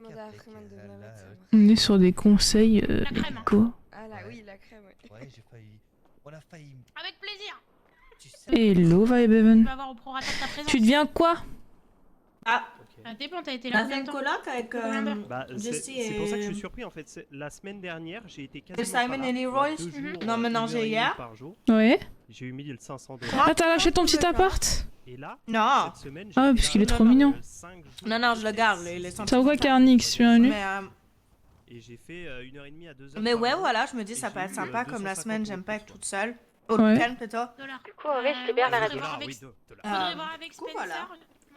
demander à Freeman de me la mettre. On est sur des conseils La crème. médicaux. Ah là, oui, la crème, ouais. Ouais, j'ai failli. On a failli. Avec plaisir. Tu sais. Hello, Tu Vibeven. vas avoir au prorata de ta présence. Tu deviens quoi? Ah, Ça dépend, t'as été on là a combien fait de une temps? coloc avec Bah, Jesse c'est pour ça que je et... suis surpris en fait. La semaine dernière, j'ai été quasiment Simon pas là. et Leroy. 2 jours, Non, mais non, 1 heure et j'ai hier. demie par jour. Ouais. J'ai eu 1500 Quoi dollars. Ah, t'as lâché ton petit appart? Et là, Non. cette semaine, Ah, j'ai parce qu'il est là, trop mignon. 5 jours. Non, non, je le garde, les Ça va quoi, Carnix? Bienvenue. Et j'ai fait 1h30 à 2h. Mais ouais, voilà, je me dis, ça peut être sympa, comme la semaine, j'aime pas être toute seule. Au Ouais. calme, plutôt. Du coup, en vrai, je libère la radio. Faudrait voir avec coup, Spencer. voilà.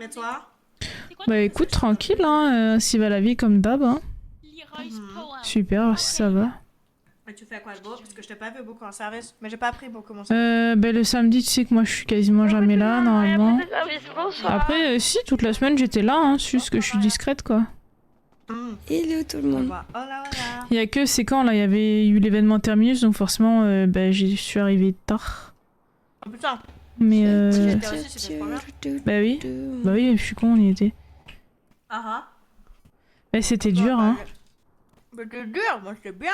Et toi? C'est quoi Bah écoute, tranquille, hein. S'y va la vie comme d'hab, hein. Leroy's Power. Super, alors si ça va. Et tu fais quoi de beau? Parce que je t'ai pas vu beaucoup en service. Mais j'ai pas appris beaucoup mon service. Bah le samedi, tu sais que moi je suis quasiment jamais là, normalement. Bonsoir. Après, si, toute la semaine j'étais là, hein. C'est juste que je suis discrète, quoi. Hello tout le On monde. voit. Oh là, oh là. Il y a que, c'est quand, là, il y avait eu l'événement Terminus, donc forcément, bah je suis arrivée tard. Oh putain. Mais J'étais aussi, c'était trop bien. bah oui. Bah oui, je suis con, on y était. Ah ah. Bah c'était dur, hein. Mais c'est dur, moi c'était bien.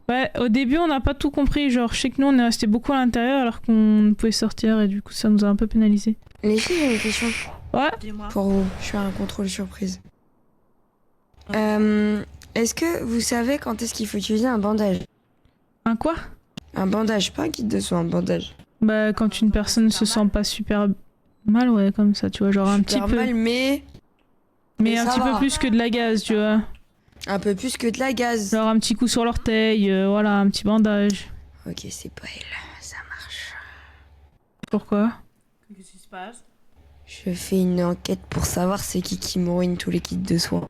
Ouais, au début on n'a pas tout compris, genre je sais que nous on est resté beaucoup à l'intérieur alors qu'on pouvait sortir et du coup ça nous a un peu pénalisé. Les filles, j'ai une question Ouais. Dis-moi. pour vous. Je fais un contrôle surprise. Est-ce que vous savez quand est-ce qu'il faut utiliser un bandage? Un quoi? Un bandage, pas un kit de soins, un bandage. Bah quand une personne se sent pas super mal, ouais, comme ça, tu vois, genre un petit Super peu. mal, mais Mais un ça petit peu va. plus que de la gaz, tu vois. un peu plus que de la gaz. Genre un petit coup sur l'orteil, voilà, un petit bandage. Ok, c'est pas elle, ça marche. Pourquoi? Qu'est-ce qui se passe? Je fais une enquête pour savoir c'est qui me ruine tous les kits de soins.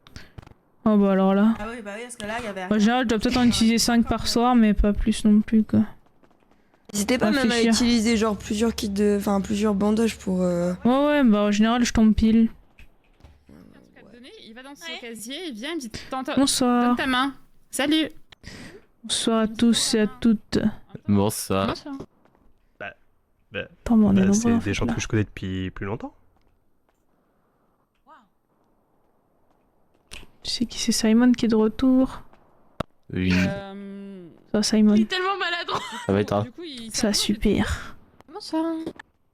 Oh bah alors là. Ah oui, bah oui, parce que là, il y avait... En général, je dois peut-être en utiliser 5 par soir, mais pas plus non plus, quoi. N'hésitez pas même à Réfléchir. utiliser genre plusieurs kits de... Enfin, plusieurs bandages pour... Ouais, ouais, bah en général, je tombe pile. Il va dans son Ouais. casier, il vient, il dit Tente Bonsoir. donne ta main. Salut. Bonsoir à tous et à toutes. Bonsoir. Bonsoir. Attends, mais on est nombreux, c'est en des fait, gens là. que je connais depuis plus longtemps. Tu sais qui c'est? Simon qui est de retour. Oui, Ça, Simon. Il est tellement maladroit. ça va être. Du coup, il Ça, super. Bonsoir.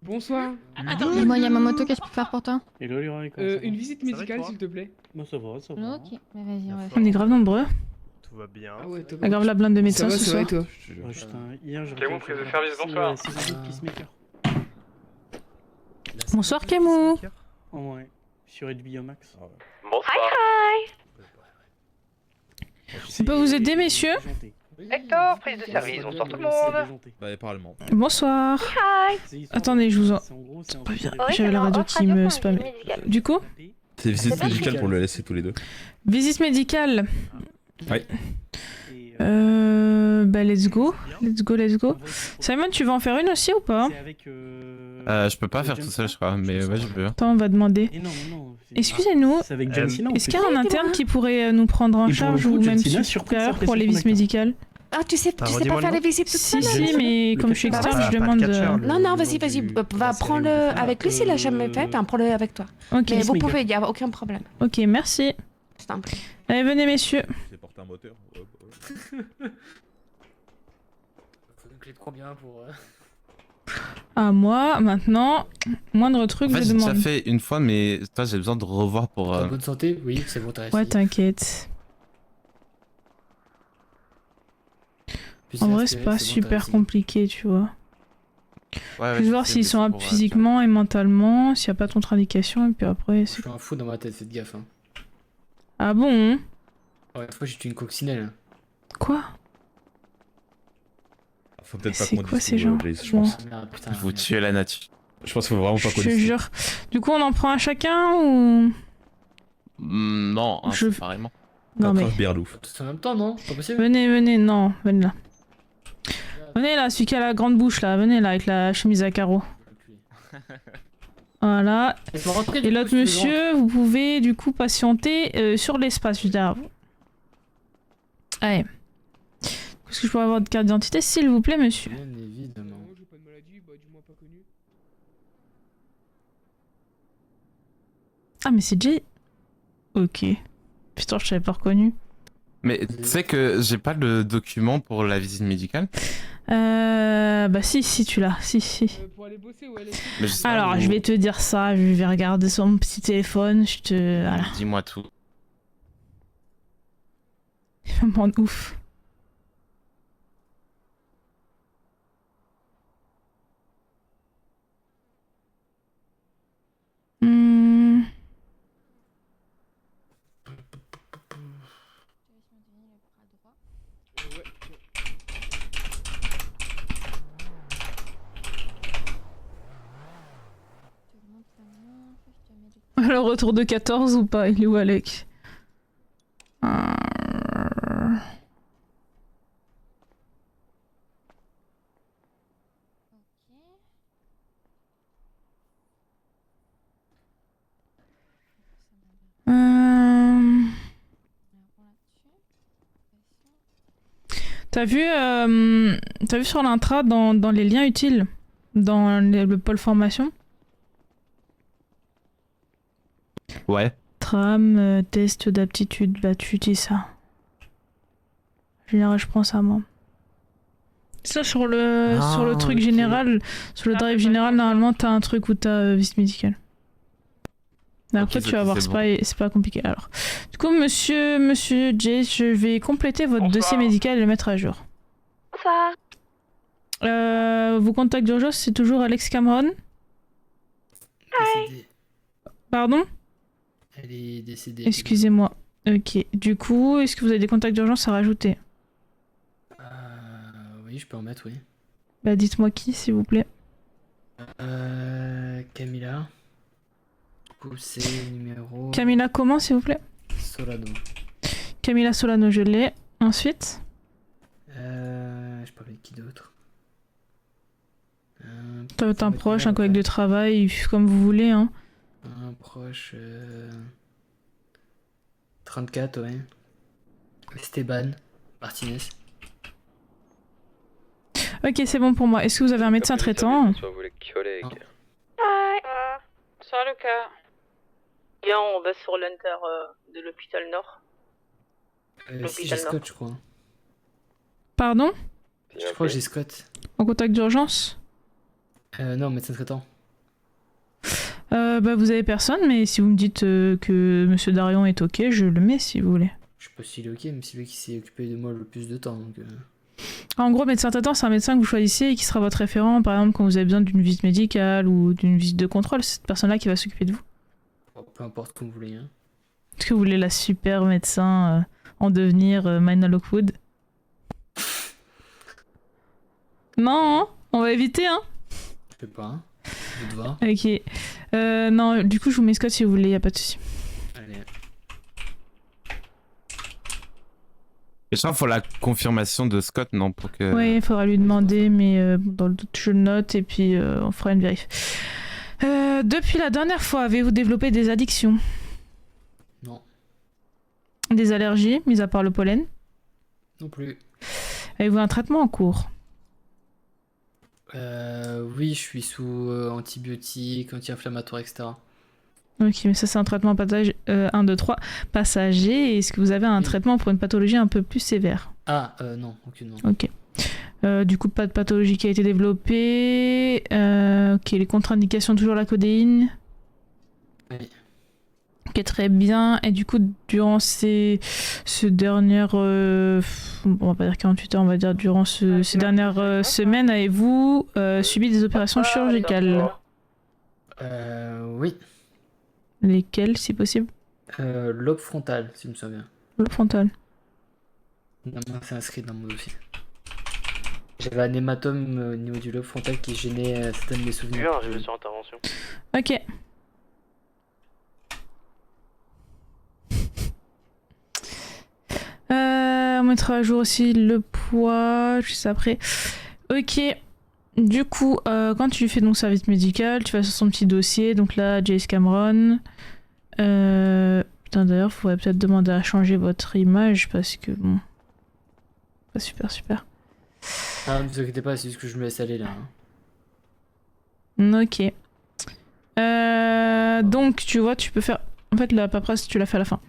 Bonsoir. Attends, Dis-moi, Yamamoto, qu'est-ce que je peux faire pour toi? Hello Leroy, une visite Ça va, médicale toi s'il te plaît. Moi ça va, ça va. Ok, mais vas-y, on va On est grave nombreux. Tout va bien. Ah ouais, toi. Aggrave la blinde de Ça médecins va, ce ça va soir. et toi? Ouais, putain, hier j'ai Clément, prise de service, bonsoir. C'est un peacemaker. Bonsoir, Kemo. Oh ouais, sur Edby au max. On peut vous aider, messieurs? Hector, prise de service, bonsoir tout le monde. Bah, parlement. Bonsoir. Attendez, je vous en... Pas bien, j'avais la radio qui me spammait. Du coup, C'est visite médicale pour le laisser tous les deux. visite médicale. Ouais. Bah let's go. Let's go, let's go. Simon, tu veux en faire une aussi ou pas? Je peux pas faire tout seul, je crois, mais ouais, je peux. Attends, on va demander. Et non, non. Excusez-nous, C'est avec John Cena. est-ce qu'il y a un interne qui pourrait nous prendre en Et pour le charge coup, ou John même Cena, supérieur surprise, pour les surprise, visites médicales? Ah, tu sais pas faire les visites toute Si, seule? si, mais comme je suis externe, je demande... Non, non, vas-y, vas-y, va prendre-le avec lui s'il a jamais fait, puis prends-le avec toi. Ok, Mais vous pouvez, il n'y a aucun problème. ok, merci. Je t'en prie. Allez, venez, messieurs. C'est porter un moteur. Faut une clé de combien pour... À moi, maintenant, moindre truc, En fait, je j'ai déjà demande. fait une fois, mais toi, j'ai besoin de revoir pour. En bonne santé? Oui, c'est bon, t'as Ouais, t'inquiète. En vrai, c'est pas super compliqué, tu vois. Ouais, Juste voir s'ils sont aptes physiquement et mentalement, s'il n'y a pas de contre-indication, et puis après, Je c'est... suis un fou dans ma tête, faites gaffe. Hein. Ah bon? Ouais, une fois j'ai tué une coccinelle. Quoi? Faut peut-être Mais pas c'est qu'on quoi dise ces tout, gens? Blaze, je Bon. pense. Merde, putain. Vous tuez la nature. Je pense qu'il faut vraiment pas qu'on Je te dise tout. jure. Du coup, on en prend un chacun ou... Non, hein, Je- séparément. Non mais... Berlouf. C'est en même temps, non? C'est pas possible? Venez, venez, non, venez là. Venez là, celui qui a la grande bouche là, venez là, avec la chemise à carreaux. Voilà. Laisse-moi rentrer, Et du coup, l'autre si tu veux, monsieur, vous pouvez du coup patienter sur l'espace, je veux dire. Allez. Est-ce que je pourrais avoir votre carte d'identité, s'il vous plaît, monsieur? Bien évidemment. Non, j'ai pas de maladie, bah du moins pas connu. Ah, mais c'est Jay. Ok. Putain, je t'avais pas reconnu. Mais tu sais que j'ai pas le document pour la visite médicale. Bah si, tu l'as. Si. Pour aller bosser ou aller... Mais je sais pas Alors, où- je vais te dire ça. Je vais regarder sur mon petit téléphone. Je te... Voilà. Dis-moi tout. Il me rend ouf. Hmm. Le retour de 14 ou pas? Il est où, Alec? T'as vu sur l'intra dans les liens utiles dans le pôle formation? Ouais. Tram, test d'aptitude, bah tu utilises ça. En général, je prends ça moi. Ça sur le truc ok. général, sur le drive général, normalement t'as un truc où t'as visite médicale. Après tu vas voir, c'est pas compliqué. Alors, du coup, monsieur J, je vais compléter votre dossier médical et le mettre à jour. Bonsoir. Vos contacts d'urgence, c'est toujours Alex Cameron? Décédée. Pardon? Elle est décédée. Excusez-moi. Ok. Du coup, est-ce que vous avez des contacts d'urgence à rajouter? Oui, je peux en mettre, oui. Bah dites-moi qui, s'il vous plaît. Camilla. Du coup, c'est numéro... Camilla comment, s'il vous plaît? Solano. Camilla Solano, je l'ai. Ensuite? Je parlais de qui d'autre? T'as un proche, un collègue de travail, comme vous voulez, hein. Un proche... 34, ouais. Esteban Martinez. Ok, c'est bon pour moi. Est-ce que vous avez un médecin traitant? Salut Lucas. Bien, on va sur l'Hunter de l'hôpital Nord. Si j'ai Scott, je crois. Pardon? Je crois que j'ai Scott. En contact d'urgence? Non, médecin traitant. Bah vous avez personne, mais si vous me dites que Monsieur Darion est ok, je le mets si vous voulez. Je sais pas s'il est ok, mais c'est lui qui s'est occupé de moi le plus de temps, donc... En gros, médecin traitant, c'est un médecin que vous choisissez et qui sera votre référent, par exemple, quand vous avez besoin d'une visite médicale ou d'une visite de contrôle, c'est cette personne-là qui va s'occuper de vous. Peu importe comme vous voulez, hein. Est-ce que vous voulez la super médecin en devenir Mina Lockwood? Non, hein, on va éviter, hein. Je sais pas, hein. Vous devez voir. Ok. Non, du coup, je vous mets Scott si vous voulez, y a pas de souci. Allez. Et ça, faut la confirmation de Scott, non, pour que... Oui, il faudra lui demander, mais bon, dans le doute, je le note et puis on fera une vérif. Depuis la dernière fois, avez-vous développé des addictions? Non. Des allergies, mis à part le pollen? Non plus. Avez-vous un traitement en cours? Oui, je suis sous antibiotiques, anti-inflammatoires, etc. Ok, mais ça c'est un traitement passager, 1, 2, 3, passager. Est-ce que vous avez un traitement pour une pathologie un peu plus sévère? Non, aucunement. Ok. Du coup, pas de pathologie qui a été développée. Ok, les contre-indications, toujours la codéine. Oui. Ok, très bien. Et du coup, durant ce dernières... on va pas dire 48 heures, on va dire durant ces dernières semaines, avez-vous subi des opérations chirurgicales? Oui. Lesquelles, si possible? Lobe frontal, si je me souviens. Lobe frontal. C'est inscrit dans mon dossier. J'avais un hématome au niveau du lobe frontal qui gênait certains de mes souvenirs. J'ai vu sur intervention. Ok. On mettra à jour aussi le poids, juste après. Ok. Du coup, quand tu fais ton service médical, tu vas sur son petit dossier. Donc là, Jace Cameron. Putain, d'ailleurs, faudrait peut-être demander à changer votre image parce que bon. Pas super. Ah, ne vous inquiétez pas, c'est juste que je me laisse aller là. Hein. Ok. Donc, tu vois, tu peux faire... En fait, la paperasse, tu l'as fait à la fin.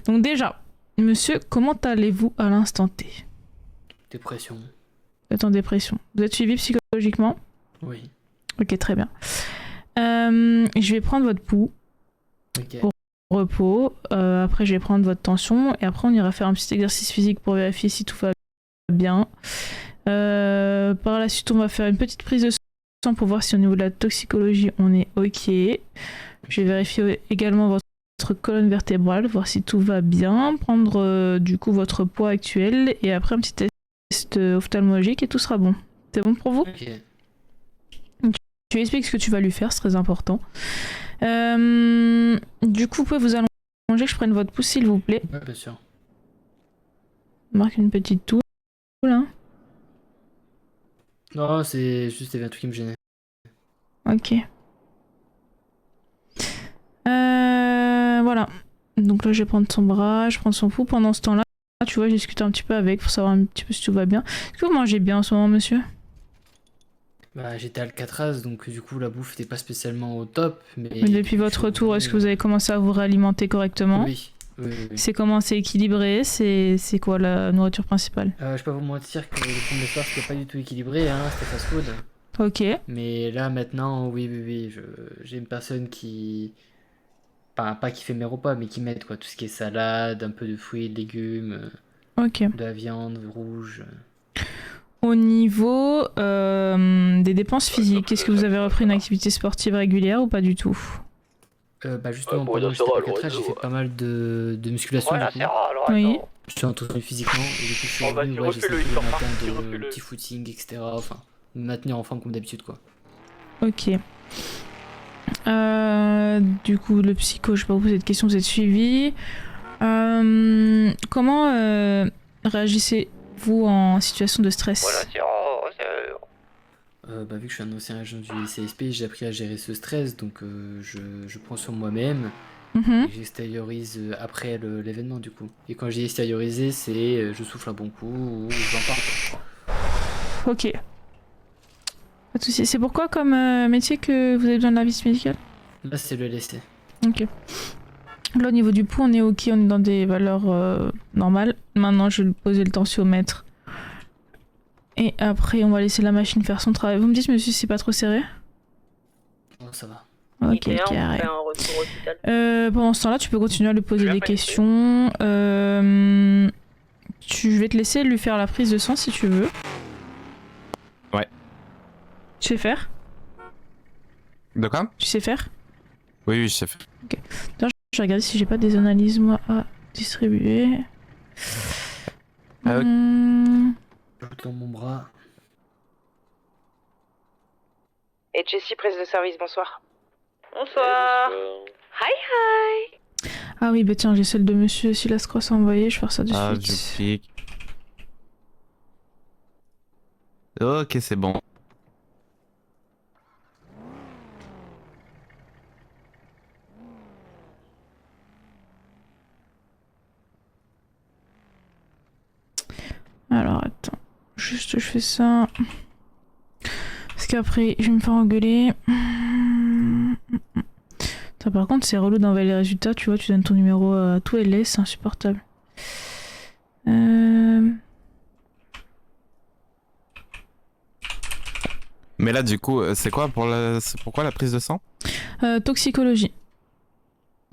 Donc déjà, monsieur, comment allez-vous à l'instant T? Dépression. Vous êtes en dépression. Vous êtes suivi psychologiquement? Oui. Ok, très bien. Je vais prendre votre pouls Ok. pour repos. Après, je vais prendre votre tension. Et après, on ira faire un petit exercice physique pour vérifier si tout va bien. Par la suite, on va faire une petite prise de sang pour voir si au niveau de la toxicologie, on est ok. Je vais vérifier également votre colonne vertébrale, voir si tout va bien. Prendre du coup votre poids actuel. Et après, un petit test ophtalmologique et tout sera bon. C'est bon pour vous? Ok. Tu expliques ce que tu vas lui faire, c'est très important. Du coup, vous pouvez vous allonger, que je prenne votre pouce s'il vous plaît. Ouais, bien sûr. Marque une petite toux là. Non, c'est juste il y avait un truc qui me gênait. Ok. Voilà. Donc là, je vais prendre son bras, je prends son pouls. Pendant ce temps-là, tu vois, je discute un petit peu avec pour savoir un petit peu si tout va bien. Est-ce que vous mangez bien en ce moment, monsieur? Bah, j'étais à Alcatraz, donc du coup, la bouffe était pas spécialement au top. Mais Depuis votre retour, est-ce que vous avez commencé à vous réalimenter correctement? Oui. Oui. C'est comment? C'est équilibré? C'est quoi la nourriture principale? Je vais pas vous mentir que le premier soir, c'était pas du tout équilibré, hein, c'était fast food. Ok. Mais là, maintenant, oui, j'ai une personne qui... Enfin, pas qui fait mes repas, mais qui m'aide, quoi. Tout ce qui est salade, un peu de fruits, de légumes, Ok. de la viande rouge. Au niveau des dépenses physiques, est-ce que vous avez repris une activité sportive régulière ou pas du tout? Bah justement, pendant que j'étais à Alcatraz, j'ai fait pas mal de musculation, du coup. Oui. Je suis entretenu physiquement, et du coup, je suis revenu, ouais, j'essaie tous les matins de petit footing, etc. Enfin, me maintenir en forme comme d'habitude, quoi. Ok. Du coup, le psycho, je sais pas, vous cette question, vous êtes suivi. Comment réagissez-vous en situation de stress? Bah, vu que je suis un ancien agent du CSP, j'ai appris à gérer ce stress, donc je prends sur moi-même Mhm. et j'extériorise après l'événement, du coup. Et quand j'ai extériorisé, c'est je souffle un bon coup ou j'en parle, quoi. Ok. Pas de soucis. C'est pourquoi comme métier que vous avez besoin de la visite médicale? Là, c'est le laisser. Ok. Là, au niveau du pouls, on est ok, on est dans des valeurs normales. Maintenant, je vais poser le tensiomètre. Et après, on va laisser la machine faire son travail. Vous me dites, monsieur, si c'est pas trop serré? Oh, ça va. Ok, Et on carré. fait un retour hôpital. Pendant ce temps-là, tu peux continuer à lui poser des questions. Je vais te laisser lui faire la prise de sang si tu veux. Ouais. Tu sais faire? De quoi? Tu sais faire? Oui, je sais faire. Ok. D'ailleurs, je vais regarder si j'ai pas des analyses, moi, à distribuer. Ah, ok. Je tends mon bras. Et Jessie, prise de service, bonsoir. Bonsoir. Hi. Ah oui, bah tiens, j'ai celle de monsieur Silas Cross à envoyer, je vais faire ça de Ah, du suite. pic. Ok, c'est bon. Alors, attends. Juste, je fais ça. Parce qu'après, je vais me faire engueuler. Ça, par contre, c'est relou d'envoyer les résultats. Tu vois, tu donnes ton numéro à tout LS, c'est insupportable. Mais là, du coup, c'est quoi c'est pourquoi la prise de sang? Toxicologie.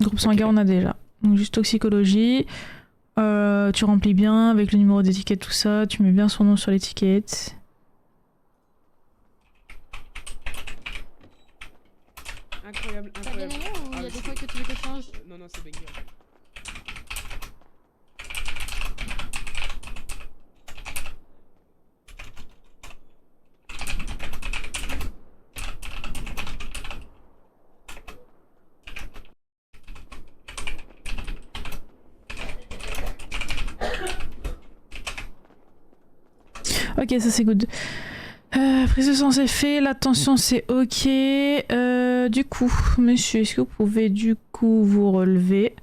Groupe sanguin, on a déjà. Donc, juste toxicologie. Tu remplis bien avec le numéro d'étiquette, tout ça. Tu mets bien son nom sur l'étiquette. Incroyable, T'as bien incroyable. aimé ou il y a des fois que tu veux que je change? Non, c'est banger. Ok, ça c'est good. Prise de sang c'est fait, la tension c'est ok. Du coup, monsieur, est-ce que vous pouvez du coup vous relever?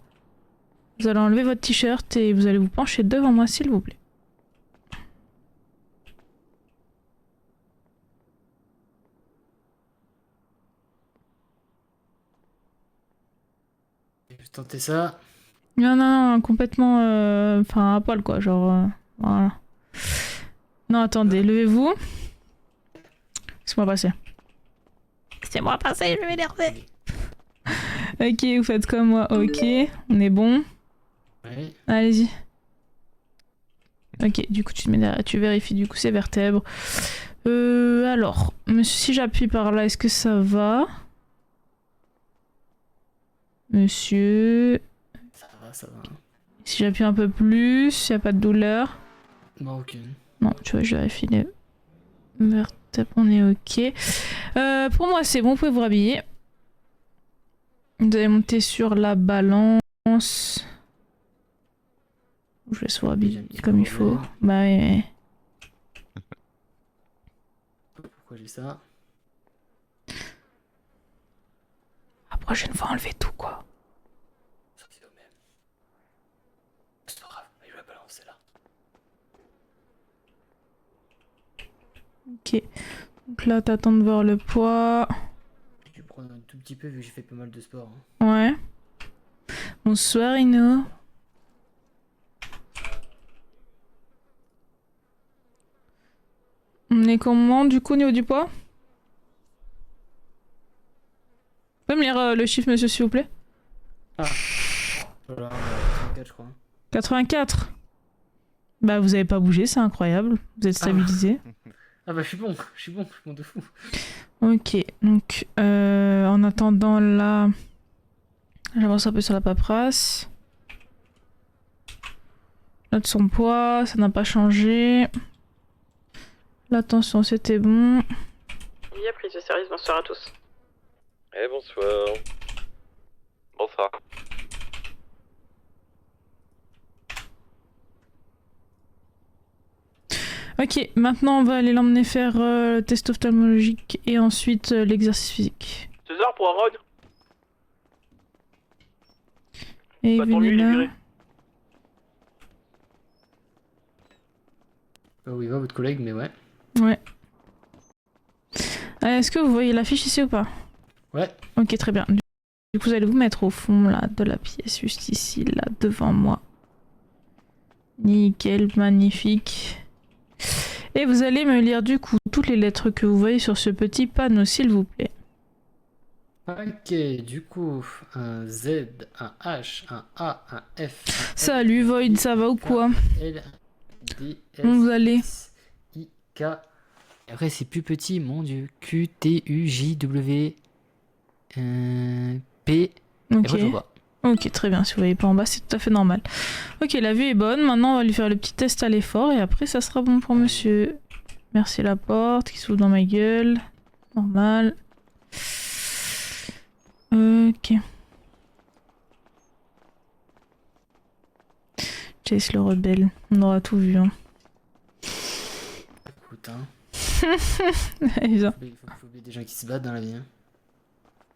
Vous allez enlever votre t-shirt et vous allez vous pencher devant moi s'il vous plaît. Je vais tenter ça. Non, complètement... Enfin, à poil, quoi, genre... voilà. Non, attendez, levez-vous. Laissez-moi passer. Laissez-moi passer, je vais m'énerver. Ok, vous faites comme moi, ok. On est bon. Ouais. Allez-y. Ok, du coup, tu vérifies du coup ces vertèbres. Alors, monsieur, si j'appuie par là, est-ce que ça va? Monsieur... Ça va. Si j'appuie un peu plus, y a pas de douleur? Non, aucune. Non, tu vois, je vérifie les vertèbres, on est ok. Pour moi, c'est bon, vous pouvez vous rhabiller. Vous allez monter sur la balance. Je laisse vous rhabiller comme il faut. Bah oui. Pourquoi j'ai ça? La prochaine fois, enlevez tout, quoi. Ça c'est au même. C'est pas grave, je vais la balancer là. Ok. Donc là, t'attends de voir le poids. Je vais prendre un tout petit peu vu que j'ai fait pas mal de sport. Ouais. Bonsoir, Ino. On est comment du coup au niveau du poids? Vous pouvez me lire le chiffre, monsieur, s'il vous plaît? Ah. Voilà, 84 je crois. 84. Bah vous avez pas bougé, c'est incroyable. Vous êtes stabilisé. Ah bah je suis bon de fou. Ok, donc en attendant là, j'avance un peu sur la paperasse. Là de son poids, ça n'a pas changé. L'attention, c'était bon. Oui, à prise de service, bonsoir à tous. Eh bonsoir. Bonsoir. Ok, maintenant on va aller l'emmener faire le test ophtalmologique et ensuite l'exercice physique. César pour un run. Et Bah, tant mieux, il est venez viré. là. Bah oui, va votre collègue, mais ouais. Ouais. Est-ce que vous voyez l'affiche ici ou pas? Ouais. Ok, très bien. Du coup, vous allez vous mettre au fond là de la pièce, juste ici, là, devant moi. Nickel, magnifique. Et vous allez me lire du coup toutes les lettres que vous voyez sur ce petit panneau, s'il vous plaît. Ok, du coup, un Z, un H, un A, un F. Un Salut Void, ça va ou quoi? L, D, S, Où vous allez? I, K. Et après, c'est plus petit, mon dieu. Q, T, U, J, W, P. Ok. Et après, je vois pas. Ok, très bien. Si vous voyez pas en bas, c'est tout à fait normal. Ok, la vue est bonne. Maintenant, on va lui faire le petit test à l'effort et après, ça sera bon pour monsieur. Merci la porte qui s'ouvre dans ma gueule. Normal. Ok. Chase le rebelle. On aura tout vu. Hein. Écoute, hein. Allez, viens. Faut oublier des gens qui se battent dans la vie. Hein.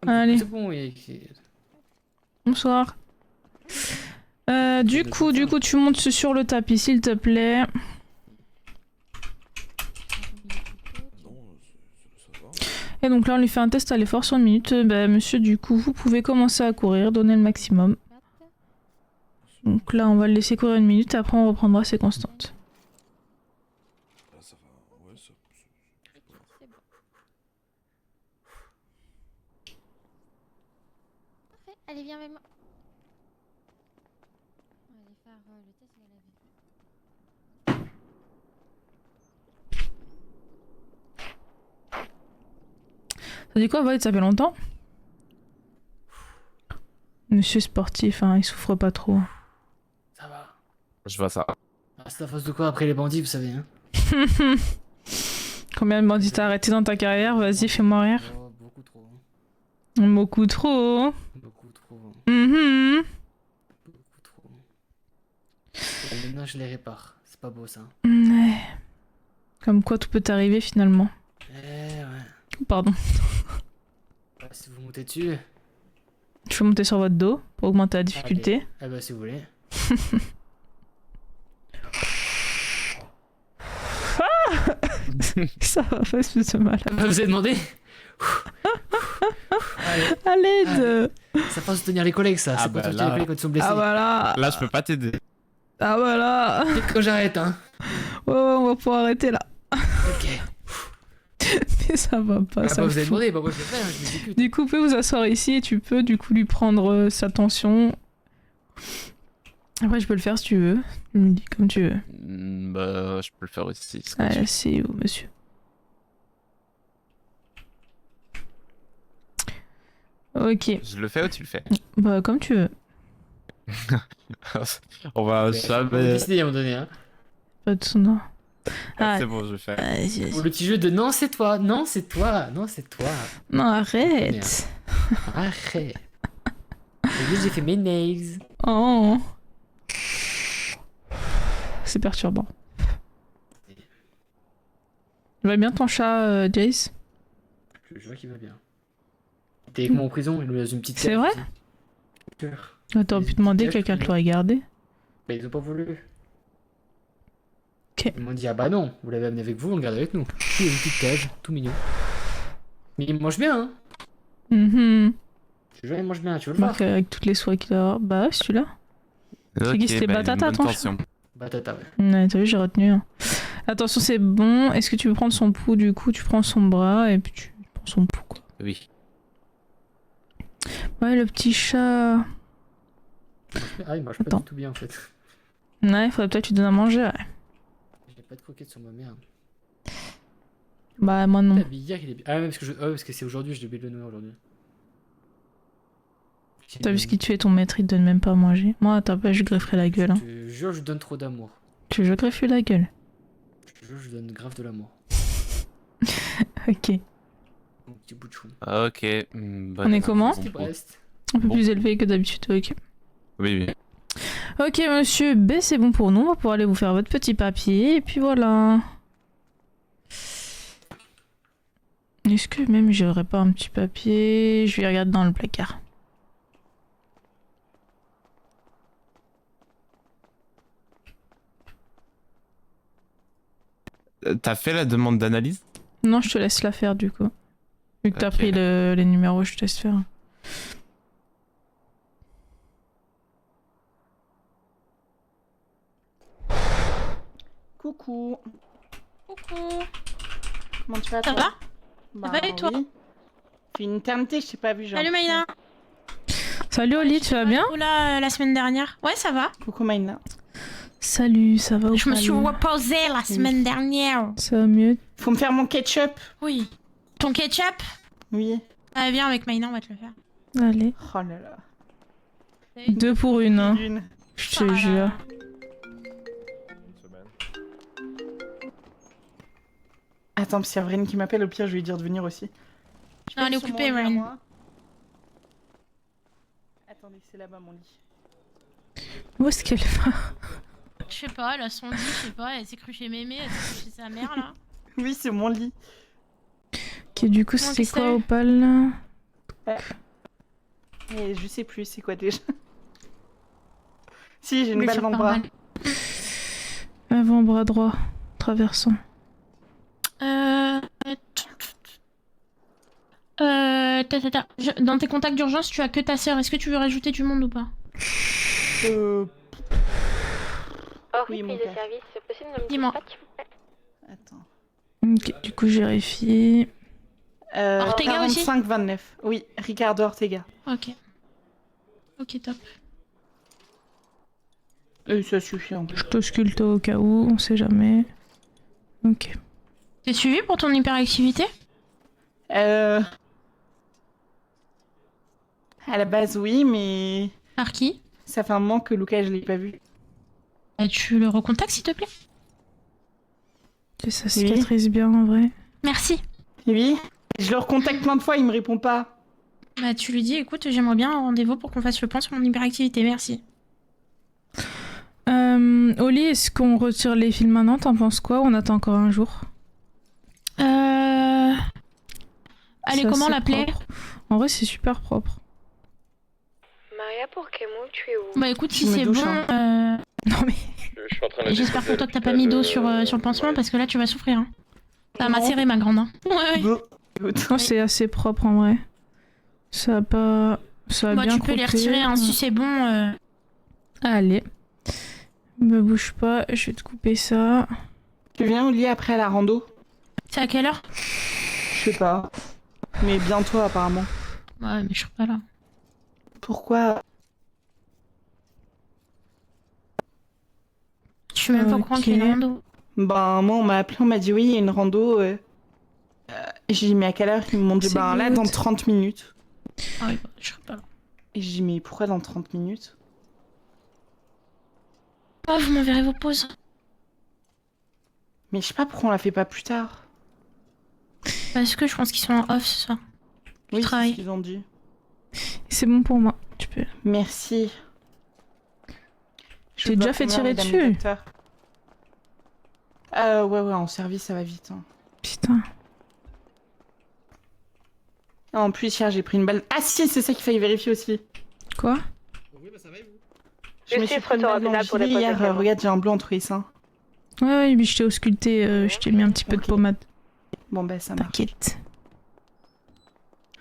Allez. C'est bon, Bonsoir. Du coup, tu montes sur le tapis, s'il te plaît. Et donc là, on lui fait un test à l'effort sur une minute. Bah, monsieur, du coup, vous pouvez commencer à courir, donner le maximum. Donc là, on va le laisser courir une minute, et après, on reprendra ses constantes. Allez, viens avec moi. On va aller faire le test de la vie. Ça dit quoi, Void? Ça fait longtemps? Monsieur sportif, hein, il souffre pas trop. Ça va. Je vois ça. Ah, c'est à force de quoi après les bandits, vous savez, hein. Combien de bandits t'as arrêté dans ta carrière? Vas-y, fais-moi rire. Oh, beaucoup trop. Beaucoup trop. Beaucoup trop. Mhm. Beaucoup trop. Et maintenant, je les répare. C'est pas beau, ça. Ouais. Comme quoi tout peut arriver finalement. Eh ouais. Pardon. Ouais, si vous montez dessus. Je vais monter sur votre dos pour augmenter la difficulté. Ah bah si vous voulez. Ça va pas se mal. Vous avez demandé? À l'aide. Ça force de tenir les collègues, ça. Ah C'est pas bah de tenir les là. collègues quand ils sont blessés. Ah voilà. Là, je peux pas t'aider. Ah voilà. Peut-être quand j'arrête, hein. Ouais, on va pouvoir arrêter là. Ok. Mais ça va pas, Ah ça bah, me vous avez fout. demandé, bah moi je le fais, hein, je m'exécute. Du coup, vous pouvez vous asseoir ici et tu peux du coup lui prendre sa tension. Après, je peux le faire si tu veux. Tu me dis comme tu veux. Bah, je peux le faire aussi. Ah, c'est où, monsieur? Ok. Je le fais ou tu le fais? Bah, comme tu veux. On va On jamais. va décider à un moment donné, hein. Pas de son. Ah, C'est bon, je le fais. vas-y, vas-y. Ou le petit jeu de non, c'est toi, non, c'est toi, non, c'est toi. Non, arrête. Arrête. Aujourd'hui, j'ai fait mes nails. Oh. C'est perturbant. Il va bien ton chat, Jace? Je vois qu'il va bien. T'es avec moi en prison, il nous laisse une petite C'est cage vrai? aussi. T'aurais pu demander quelqu'un te l'aurait gardé. Bah, ils ont pas voulu. Ok. Ils m'ont dit, ah bah non, vous l'avez amené avec vous, on le garde avec nous. Il y a une petite cage, tout mignon. Mais il mange bien, hein. Mhm. Je te jure, il mange bien, tu veux le voir? Marc, avec toutes les soies qu'il a. Bah, celui-là. C'est qui, c'était bah, Batata, bonne ton tension. Batata, ouais. Ouais, t'as vu, j'ai retenu. Hein. Attention, c'est bon. Est-ce que tu veux prendre son pouls? Du coup, tu prends son bras et puis tu prends son pouls, quoi. Oui. Ouais, le petit chat. Ah, il mange Attends. pas du tout bien en fait. Ouais, faudrait peut-être que tu donnes à manger, ouais. J'ai pas de croquettes sur ma merde. Bah, moi non. La hier, il est bien. Ah, ouais, parce que c'est aujourd'hui, je devais le nourrir aujourd'hui. T'as vu ce qu'il te fait, ton maître, il te donne même pas à manger. Moi, t'as pas, je grefferai la gueule. Hein. Je te jure, je donne trop d'amour. Tu veux que je greffe la gueule? Je te jure, je donne grave de l'amour. Ok. Mon petit bout de chou. Ok. On est comment? C'était Brest. Un peu Bon. plus élevé que d'habitude, ok. Oui, oui. Ok, monsieur B, c'est bon pour nous. On va pouvoir aller vous faire votre petit papier. Et puis voilà. Est-ce que même j'aurais pas un petit papier? Je vais regarder dans le placard. T'as fait la demande d'analyse? Non, je te laisse la faire du coup. Vu que t'as Ok. pris les numéros, je te laisse faire. Coucou. Coucou. Comment tu vas, Ça toi? va? Bah, va et toi? oui. Fait une éternité, je t'ai pas vu, genre. Salut Maïna. Salut Oli, tu vas bien? Là, la semaine dernière. Ouais, ça va. Coucou Maïna. Salut, ça va ou Je me pas, suis Oli? reposée la semaine dernière. Ça va mieux? Faut me faire mon ketchup. Oui. Ton ketchup? Oui. Ah, viens avec Maïna, on va te le faire. Allez. Oh là là. 2 pour 1, hein. Une. Je te jure. Attends, parce qu'il y a Vryn qui m'appelle, au pire, je vais lui dire de venir aussi. Je Non, elle est sur mon occupée, lit à Vryn. moi. Attendez, c'est là-bas mon lit. Où est-ce qu'elle va? Je sais pas, elle a son lit, je sais pas, elle s'est crue chez Mémé, elle s'est crue chez sa mère là. Oui, c'est mon lit. Ok, du coup, Comment c'est qu'est-ce que quoi t'as eu? Opal là? Et je sais plus, c'est quoi déjà? Si, j'ai une Mais balle sur dans le pas bras. mal. Avant-bras droit, traversant. Dans tes contacts d'urgence, tu as que ta sœur. Est-ce que tu veux rajouter du monde ou pas? Oui, mon père. c'est possible de me Dis-moi. Attends. Ok, du coup, je vérifie. Ortega aussi 45-29. Oui, Ricardo Ortega. Ok. Ok, top. Ça suffit en plus. Je t'ausculte au cas où, on sait jamais. Ok. T'es suivi pour ton hyperactivité? À la base, oui, mais Par qui? ça fait un moment que Lucas, je l'ai pas vu. Tu le recontactes s'il te plaît? Que ça cicatrise bien en vrai. Merci. Oui. Je le recontacte plein de fois, il me répond pas. Bah tu lui dis, écoute, j'aimerais bien un rendez-vous pour qu'on fasse le point sur mon hyperactivité, merci. Oli, est-ce qu'on retire les fils maintenant? T'en penses quoi? On attend encore un jour. Allez, C'est comment assez l'appeler? propre. En vrai, c'est super propre. Maria Pokémon, tu es où? Bah écoute, si Je me c'est douche, bon, hein. Non mais... Je suis en train de j'espère pour toi que t'as pas mis d'eau sur le pansement parce que là tu vas souffrir. Hein. Ça m'a macéré ma grande. Hein. Ouais, ouais. Bon, écoute. Non, c'est assez propre en vrai. Ça a pas... Ça a Bah, bien tu peux les coupé. retirer, hein, si c'est bon. Allez. Me bouge pas, je vais te couper ça. Tu viens au lit après la rando? C'est à quelle heure? Je sais pas. Mais bientôt apparemment. Ouais, mais je serai pas là. Pourquoi? Je suis même pas au courant qu'il y a une rando. Ben moi on m'a appelé, on m'a dit oui il y a une rando. J'ai dit mais à quelle heure? Ils m'ont dit C'est ben là good. dans 30 minutes. Ah oui, bah, je serai pas là. Et j'ai dit mais pourquoi dans 30 minutes? Oh, vous m'enverrez vos pauses. Mais je sais pas pourquoi on la fait pas plus tard. Parce que je pense qu'ils sont en off ce soir. Oui, c'est travail. ce qu'ils ont dit. C'est bon pour moi, tu peux. Merci. Je T'es vous dois déjà fait combien, tirer mesdames dessus? les docteurs ouais, en service, ça va vite. Hein. Putain. En plus, hier, j'ai pris une balle. Ah si, c'est ça qu'il fallait vérifier aussi. Quoi? Oui, bah ça va et vous? Je me suis pris une balle dans le gilet hier. Regarde, j'ai un bleu entre les seins. Ouais, mais je t'ai ausculté, je t'ai mis un petit peu de pommade. Bon, bah ça marche. T'inquiète.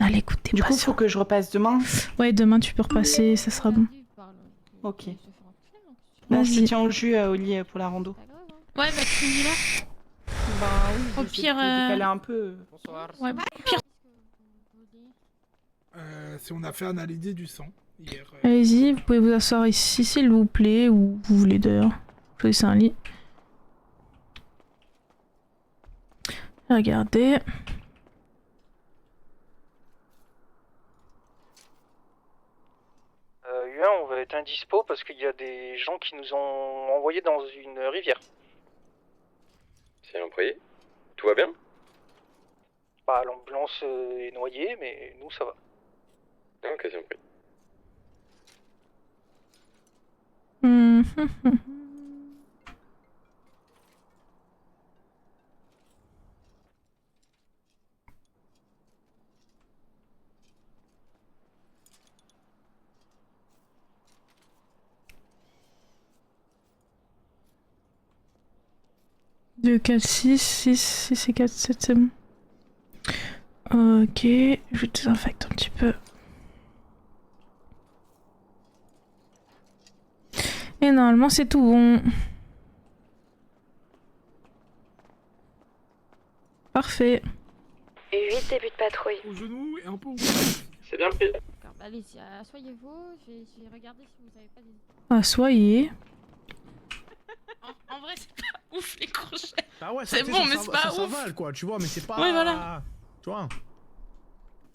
Allez, écoute, t'es Du coup, patient. faut que je repasse demain. Ouais, demain tu peux repasser, ça sera bon. Ok. Bon, je te Vas-y. tiens au jus au lit pour la rando. Ouais, bah tu me dis là. Bah oui, Au j'essaie pire, de te décaler un peu. Ouais, au pire. Si on a fait analyser du sang hier. Allez-y, vous pouvez vous asseoir ici s'il vous plaît, ou vous voulez d'ailleurs. Choisissez un lit. Regardez. Yuan, on va être indispo parce qu'il y a des gens qui nous ont envoyés dans une rivière. C'est l'employé. Tout va bien? Bah, l'ambulance est noyée, mais nous ça va. Ok, c'est compris. Deux, 4, 6, 6, 6 et 4, 7, c'est bon. Ok, je désinfecte un petit peu. Et normalement c'est tout bon. Parfait. Et 8 début de patrouille. Au genou et un peu au C'est bien pris. D'accord, bah allez-y, asseyez-vous, je vais regarder si vous avez pas des... Assoyez. En vrai, c'est pas ouf les crochets. Ah ouais, C'est bon, mais c'est pas ça ouf. s'avale, quoi, tu vois, mais c'est pas. Oui, voilà. Tu vois.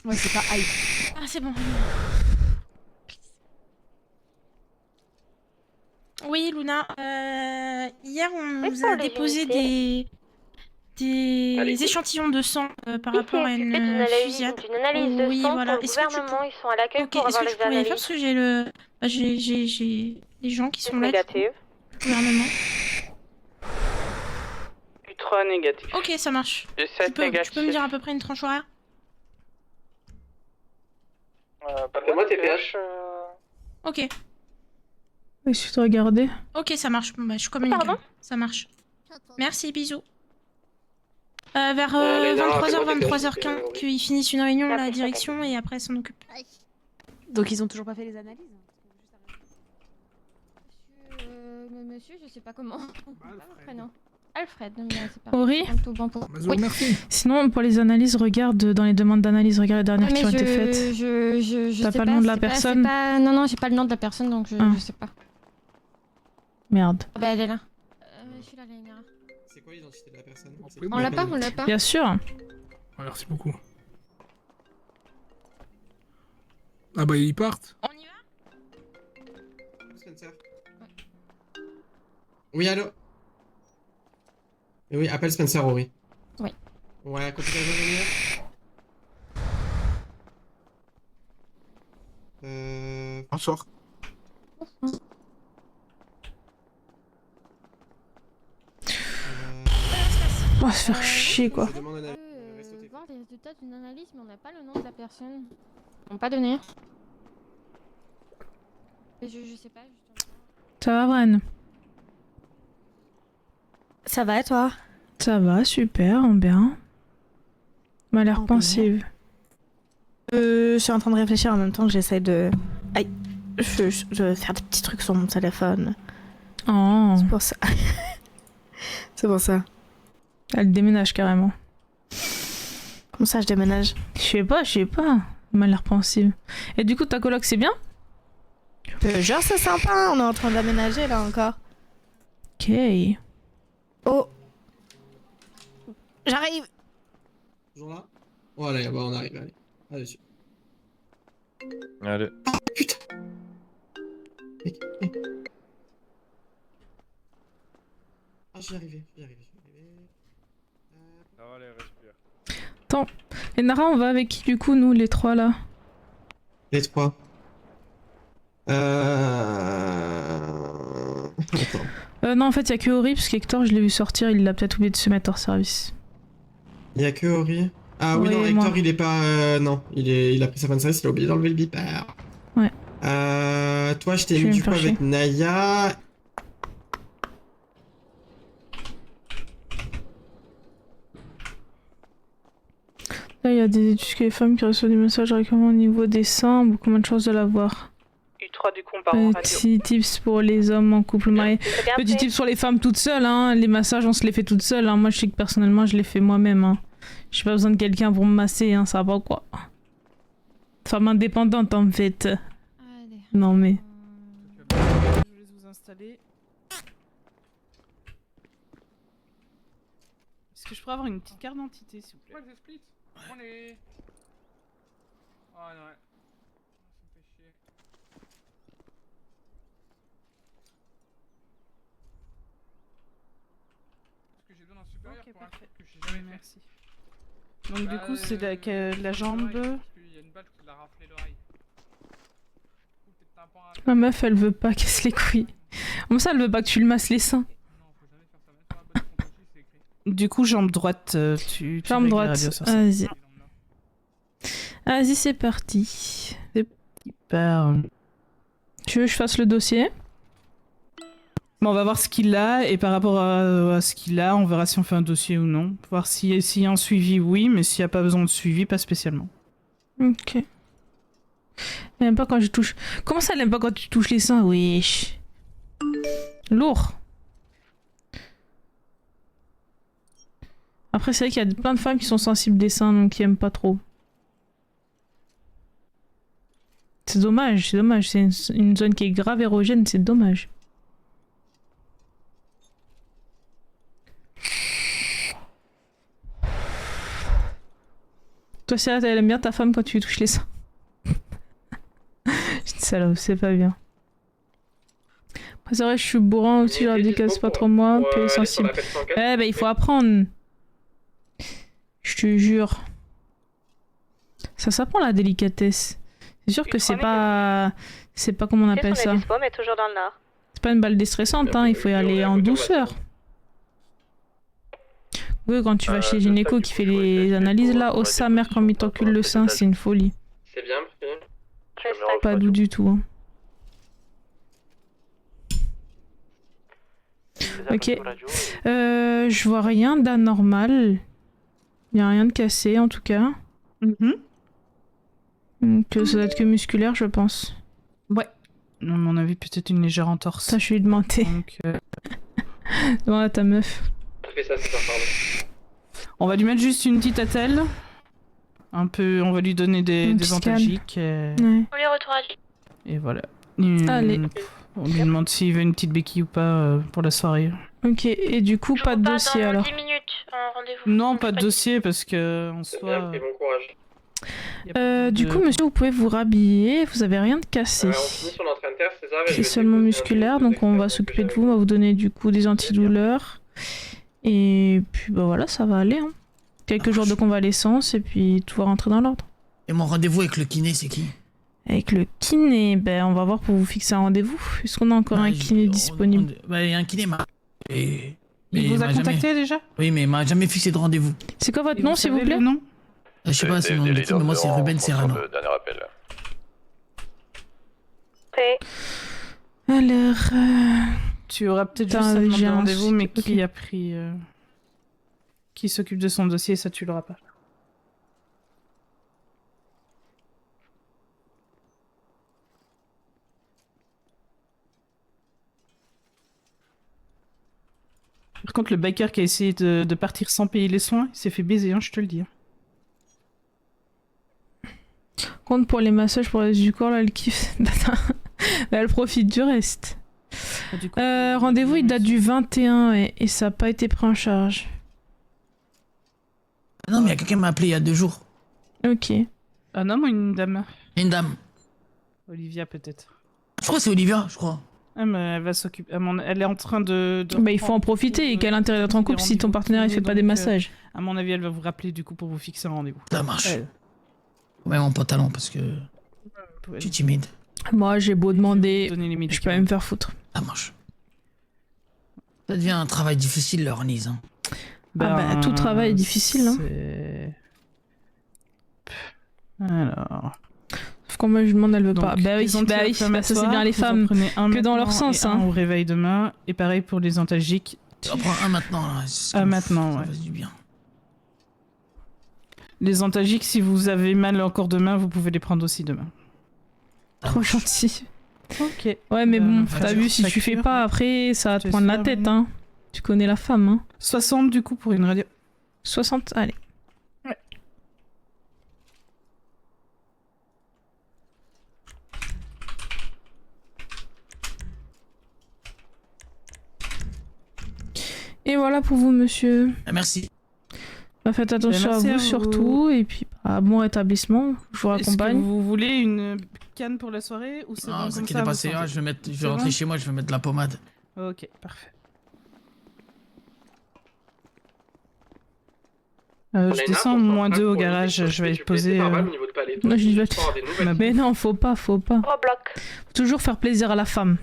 Ouais, c'est pas hype. Ah, c'est bon. Oui, Luna. Hier, on nous a déposé des échantillons de sang par rapport à une fusillade. Une analyse de Oui, sang voilà. pour le gouvernement, ils sont à l'accueil Ok, pour est-ce avoir que les tu pourrais les faire analyses. parce que j'ai le... Bah, j'ai des gens qui sont là. Négative. Gouvernement. Ultra négatif. Ok, ça marche. Et Tu 7 peux négatif. me dire à peu près une tranche horaire? Fais-moi TPH. Ok. Il suffit de regarder. Ok, ça marche. Bon, bah, je communique. Pardon? Ça marche. Merci, bisous. Vers Léna, 23h, fais-moi tes 23h15, tests, qu'ils finissent une réunion, Après, la ça direction, et après, elle s'en occupe. Donc ils ont toujours pas fait les analyses? Monsieur, je sais pas comment. Prénom. Alfred, non, c'est pas. Ori? Tout bon pour... Vas-y, merci. Sinon, pour les analyses, regarde dans les demandes d'analyse, regarde les dernières qui ont été faites. Je T'as sais pas le nom de la c'est pas- personne? c'est pas... Non, j'ai pas le nom de la personne, donc Ah. je sais pas. Merde. Ah bah, elle est là. Je suis là, Léna. C'est quoi l'identité de la personne? On l'a pas, on l'a pas. Bien sûr. Merci beaucoup. Ah bah ils partent. On y va? Spencer. Oui, allô? Oui, appelle Spencer, Ori. Oui. Ouais, copie d'ingénieur. Bonsoir. On va se faire chier quoi. Voir les résultats d'une analyse, mais on n'a pas le nom de la personne. Ils n'ont pas donné. Je sais pas. Ça va, Bren? Ça va et toi? Ça va, super, bien. M'a l'air En pensive. Je suis en train de réfléchir en même temps que j'essaie de... Aïe, je faire des petits trucs sur mon téléphone. Oh. C'est pour ça. C'est pour ça. Elle déménage carrément. Comment ça, je déménage? Je sais pas. Elle m'a l'air pensive. Et du coup, ta coloc, c'est bien? Genre, c'est sympa, on est en train d'aménager là encore. Ok. Oh. J'arrive. Toujours là? Voilà, bah on arrive, allez. Allez, dessus. Allez. Ah, putain! Ah, j'y arrivais. Ça va, allez, respire. Attends. Et Nara, on va avec qui du coup, nous, les trois là? Les trois. Attends. Non, en fait, y a que Ori, parce qu'Hector, je l'ai vu sortir, il a peut-être oublié de se mettre hors service. Il y a que Ori. Ah oui, Ouais, non, moi. Hector, il est pas. Non, il a pris sa fin de service, il a oublié d'enlever le bipper. Ouais. Toi, je t'ai Je mis vais du me coup faire avec chier. Naya. Là, il y a des études que les femmes qui reçoivent des messages récurrents au niveau des seins ont beaucoup moins de chances de l'avoir. U3 du coup, on part en radio. Petit tips pour les hommes en couple marié. Très bien Petit fait. tips pour les femmes toutes seules, hein. Les massages, on se les fait toutes seules. Hein. Moi, je sais que personnellement, je les fais moi-même. Hein. J'ai pas besoin de quelqu'un pour me masser, hein. Ça va pas quoi. Femme indépendante, en fait. Allez. Non, mais. Je vous laisse vous installer. Est-ce que je pourrais avoir une petite carte d'identité, s'il vous plaît? Ouais, split. On est. Oh non, ouais. Ça me fait chier. Parce que j'ai besoin d'un supérieur Ok, pour un parfait. truc que j'ai jamais fait. Merci. Donc du coup, c'est la jambe. Parce qu'il y a une balle qui l'a raflé l'oreille. Du coup, peut-être t'as un pan à- Ma meuf, elle veut pas casse les couilles. Comme ça, elle veut pas que tu le masses les seins. Non, faut jamais faire ça. Même sur la balle de contact, c'est écrit. Du coup, jambe droite, tu Jambe règles la droite. radio sur ça. Vas-y. Vas-y, c'est parti. Super. Tu veux que je fasse le dossier? Bon, on va voir ce qu'il a, et par rapport à ce qu'il a, on verra si on fait un dossier ou non. Voir s'il y a un suivi, oui, mais s'il n'y a pas besoin de suivi, pas spécialement. Ok. Elle aime pas quand je touche. Comment ça, elle aime pas quand tu touches les seins? Wesh. Lourd. Après, c'est vrai qu'il y a plein de femmes qui sont sensibles des seins, donc qui aiment pas trop. C'est dommage, c'est dommage. C'est une zone qui est grave érogène, c'est dommage. Toi, Cyril, elle aime bien ta femme quand tu lui touches les seins. Je dis ça là, c'est pas bien. Après, c'est vrai, je suis bourrin aussi, je leur dis qu'elle c'est pas trop moi, puis elle est sensible. Eh ben, il faut apprendre. Je te jure. Ça s'apprend la délicatesse. C'est sûr que c'est pas. C'est pas comment on appelle ça. Dispo, mais toujours dans le nord. C'est pas une balle déstressante, hein, il faut y aller en douceur. Oui, quand tu vas chez le gynéco qui fait les analyses là, oh sa mère quand il t'encule le sein, c'est une folie. C'est bien, Pas doux du tout. Hein. Ok. Je vois rien d'anormal. Il y a rien de cassé en tout cas. Donc ça doit être que musculaire, je pense. Ouais. À mon avis, peut-être une légère entorse. Ça, je lui ai demandé. Donc, Demande à ta meuf. Fais ça, c'est pas pardon. on va lui mettre juste une petite attelle. Un peu, on va lui donner des antalgiques. Ouais. On les retourne. Et voilà. Allez. On lui demande s'il veut une petite béquille ou pas pour la soirée. Ok, et du coup, pas de dossier alors. 10 minutes en rendez-vous. Non, pas de dossier parce que en C'est soi. bien, et bon courage. Du coup, monsieur, vous pouvez vous rhabiller, vous avez rien de cassé. On finit sur notre inter, c'est ça? C'est seulement musculaire, donc on va s'occuper de vous, on va vous donner du coup des antidouleurs. Et puis bah voilà, ça va aller. Hein. Quelques jours de convalescence et puis tout va rentrer dans l'ordre. Et mon rendez-vous avec le kiné, c'est qui? Avec le kiné, ben on va voir pour vous fixer un rendez-vous. Est-ce qu'on a encore un kiné disponible? Bah, il y a un kiné, mais Il vous a contacté déjà? Oui, mais il m'a jamais fixé de rendez-vous. C'est quoi votre Et nom, vous s'il vous savez plaît? le nom Je sais pas, c'est mon nom, mais moi c'est Ruben Serrano. Dernier appel. Alors... Tu auras peut-être juste Putain, à demander j'ai un un rendez-vous, mais ok. qui a pris. Qui s'occupe de son dossier, ça tu l'auras pas. Par contre, le biker qui a essayé de partir sans payer les soins, il s'est fait baiser, hein, je te le dis. Compte pour les massages pour le reste du corps, là, elle kiffe. Elle profite du reste. Rendez-vous, il date du 21 et ça n'a pas été pris en charge. Non, mais il y a quelqu'un qui m'a appelé il y a 2 jours. Ok. Un homme ou une dame? Une dame. Olivia, peut-être. Je crois que c'est Olivia, je crois. Ah, mais elle va s'occuper. Elle est en train de Bah, il faut en profiter. Et quel intérêt d'être en couple si ton partenaire il fait pas des massages? À mon avis, elle va vous rappeler du coup pour vous fixer un rendez-vous. Ça marche. Ouais, mon pantalon parce que je suis timide. Moi, j'ai beau demander, je peux même me faire foutre. Ça marche. Ça devient un travail difficile, leur Nise. Hein. Tout travail est difficile. Hein. Alors. Sauf quand moi je demande, elle veut Donc, pas. Bah oui, ça c'est bien les femmes, que dans leur sens. Un au réveil demain, et pareil pour les antalgiques. Tu en prends un maintenant. Là. Maintenant, ça ouais. fait du bien. Les antalgiques, si vous avez mal encore demain, vous pouvez les prendre aussi demain. Trop gentil. Ok. Ouais, mais bon, facture, t'as vu, si tu fais pas, après, ça va te prendre la tête, hein. Tu connais la femme, hein. 60 du coup pour une radio. 60, allez. Ouais. Et voilà pour vous, monsieur. Merci. Bah, faites attention à vous surtout, et puis bon rétablissement, je vous raccompagne. Est-ce que vous voulez une canne pour la soirée ou c'est Non, bon vous comme inquiétez ça, pas, vous c'est sentez je vais rentrer chez moi, je vais mettre de la pommade. Ok, parfait. Je descends -2 au garage, je vais poser. Non, mais non, faut pas. Faut toujours faire plaisir à la femme.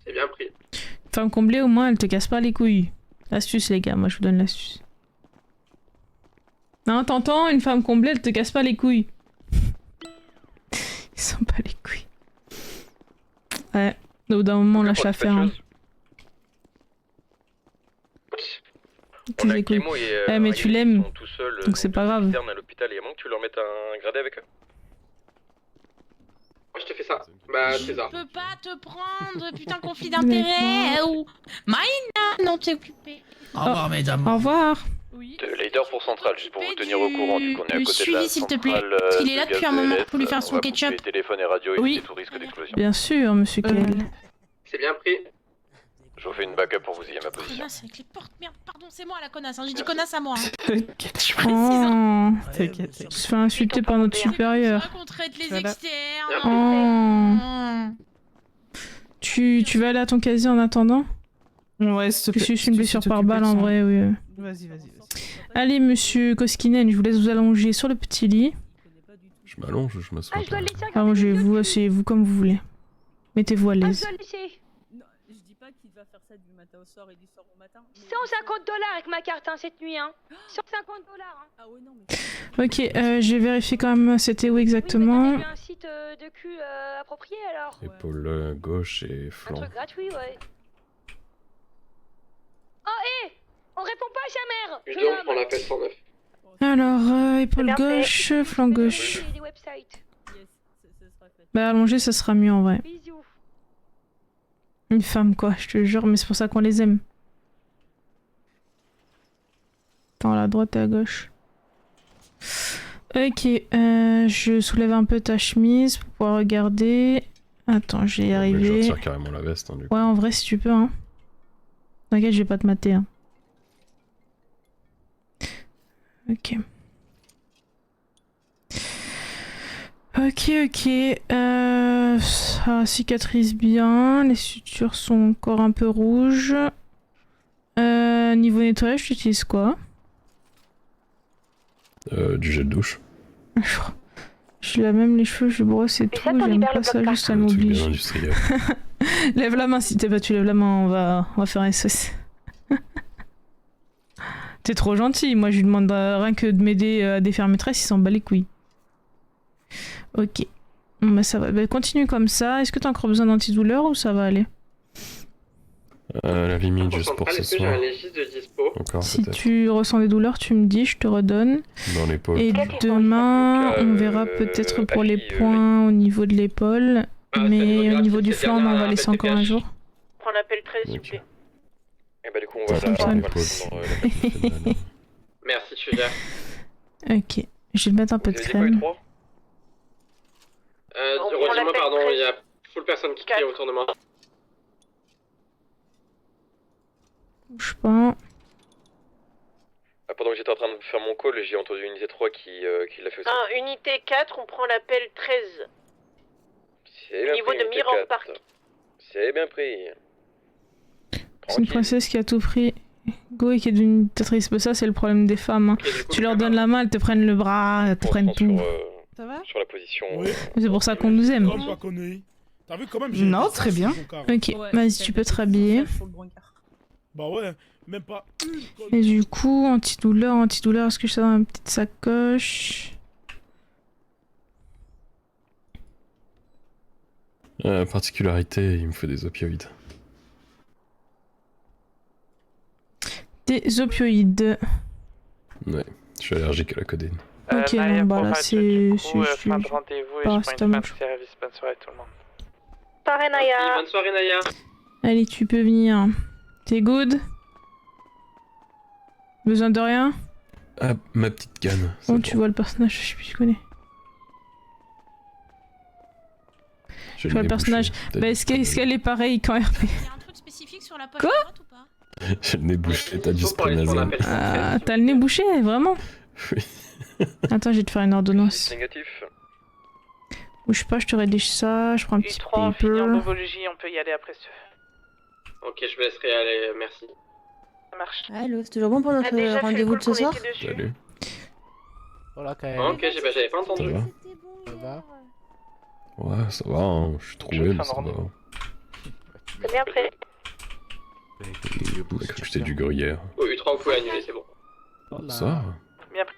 C'est bien pris. Femme comblée, au moins, elle te casse pas les couilles. L'astuce, les gars, moi je vous donne l'astuce. Non, t'entends, une femme comblée, elle te casse pas les couilles. Ils sont pas les couilles. Ouais, au bout d'un moment, on lâche l'affaire. Hein. On a Clément et mais tu l'aimes, tout seuls, donc c'est pas grave. à l'hôpital, il y a moyen que tu leur mettes un gradé avec eux. Je te fais ça. Bah, c'est ça. Je peux pas te prendre, putain, conflit d'intérêt ou... Maïna, non, t'es occupé. Au revoir, mesdames. Au revoir. De leader pour Centrale, juste pour vous tenir au courant, du coup on est à côté de la suivi, s'il te plaît. centrale Parce qu'il est là de depuis gaz un moment de pour lui faire LS. son On va ketchup. couper téléphone et radio, Oui. éviter tout risque d'explosion. Bien sûr, monsieur Kell. C'est bien pris. Je vous fais une backup pour vous y à ma position. Connasse avec les portes, merde, pardon, c'est moi la connasse, hein. J'ai dit connasse à moi. Hein. Oh, t'inquiète. Je se fait insulter par notre supérieur. On traite les externes. Oh. Tu vas aller à ton casier en attendant? Ouais, s'il te plaît. Je suis une blessure par balle en vrai, oui. Vas-y. Allez, monsieur Koskinen, je vous laisse vous allonger sur le petit lit. Je m'allonge, je m'assois. Allongez-vous, asseyez-vous comme vous voulez. Mettez-vous à l'aise. Non, je dis pas qu'il va faire ça du matin au soir et du soir au matin. Mais... $150 avec ma carte hein, cette nuit, hein. $150. Hein. Ah ouais, non, mais... Ok, j'ai vérifié quand même c'était où exactement. Oui, mais un site de cul approprié alors. Épaule gauche et flanc. Un truc gratuit, ouais. Oh, hé on répond pas à sa mère. Je dois prendre l'appel 109. Alors, épaule gauche, flanc gauche. Bah, allongé, ça sera mieux en vrai. Bisous. Une femme, quoi, je te jure, mais c'est pour ça qu'on les aime. Attends, à la droite et à gauche. Ok, je soulève un peu ta chemise pour pouvoir regarder. Attends, je vais y arriver. Je retire carrément la veste, hein, du coup. Ouais, en vrai, si tu peux, hein. T'inquiète, je vais pas te mater, hein. Ok. Ça cicatrise bien. Les sutures sont encore un peu rouges. Niveau nettoyage, tu utilises quoi? Du jet de douche. Je lave même les cheveux, je brosse et tout. J'aime pas ça, juste ça m'oblige. Lève la main si t'es pas, tu lèves la main, on va faire un SOS. T'es trop gentil, moi je lui demande rien que de m'aider à défaire mes tresses, il s'en bat les couilles. Ok. Bon bah ça va, bah, continue comme ça. Est-ce que t'as encore besoin d'antidouleur ou ça va aller? La limite juste pour ce soir. Encore si peut-être. tu ressens des douleurs, tu me dis, je te redonne. Dans l'épaule. Et demain, on verra peut-être pour les points au niveau de l'épaule. Mais au niveau du flanc, on va laisser encore un jour. Prends l'appel 13 s'il vous plaît. bah du coup on va Ça fonctionne. Merci, tu gères. Ok, je vais mettre un peu de crème. Redis-moi pardon, il y a full personne qui crie autour de moi. Bouge pas. Pendant que j'étais en train de faire mon call, j'ai entendu unité 3 qui l'a fait aussi. Unité 4, on prend l'appel 13. C'est bien Niveau pris, de unité Mirror 4. Park. C'est bien pris. C'est une princesse qui a tout pris. Go et qui est devenue dictatrice. Bah, ça, c'est le problème des femmes. Hein. Tu leur donnes la main, elles te prennent le bras, elles te prennent tout. Ça va? Sur la position. C'est pour ça qu'on nous aime. T'as vu quand même? Non, très bien. Ok, vas-y, tu peux te rhabiller. Bah ouais, même pas. Et du coup, antidouleur, est-ce que je sais dans ma petite sacoche? Particularité, il me faut des opioïdes. Des opioïdes. Ouais, je suis allergique à la codéine. Ok, non, bah là c'est... Fin de rendez-vous et je prends une fin de service. Bonne soirée tout le monde. Soirée Naya. Bonne soirée Naya. Allez, tu peux venir. T'es good? Besoin de rien? Ah, ma petite canne. Oh, tu vois le personnage, je sais plus, je connais. Je vois le personnage. Bah, est-ce qu'elle est pareille quand RP? Il y a un truc spécifique sur la poche Quoi? droite ou pas? J'ai le nez bouché, t'as du sprénazole. Ah, t'as le nez bouché, vraiment? Oui. Attends, je vais te faire une ordonnance. Négatif. Bouge pas, je te rédige ça, je prends un petit U3, fini en paper. bovologie, on peut y aller après ce. Ok, je me laisserai aller, merci. Ça marche. Allô, c'est toujours bon pour notre déjà fait rendez-vous le de ce call qu'on soir? était dessus. Salut. Voilà, quand même. Ok, j'avais pas entendu. Ça va? Ça va? Ouais, ça va, hein. Je suis trouvé, mais ça va. C'est bien prêt. On a cru que j'étais du gruyère. Oh, U3, vous pouvez annuler, c'est bon. Ça? Bien prêt.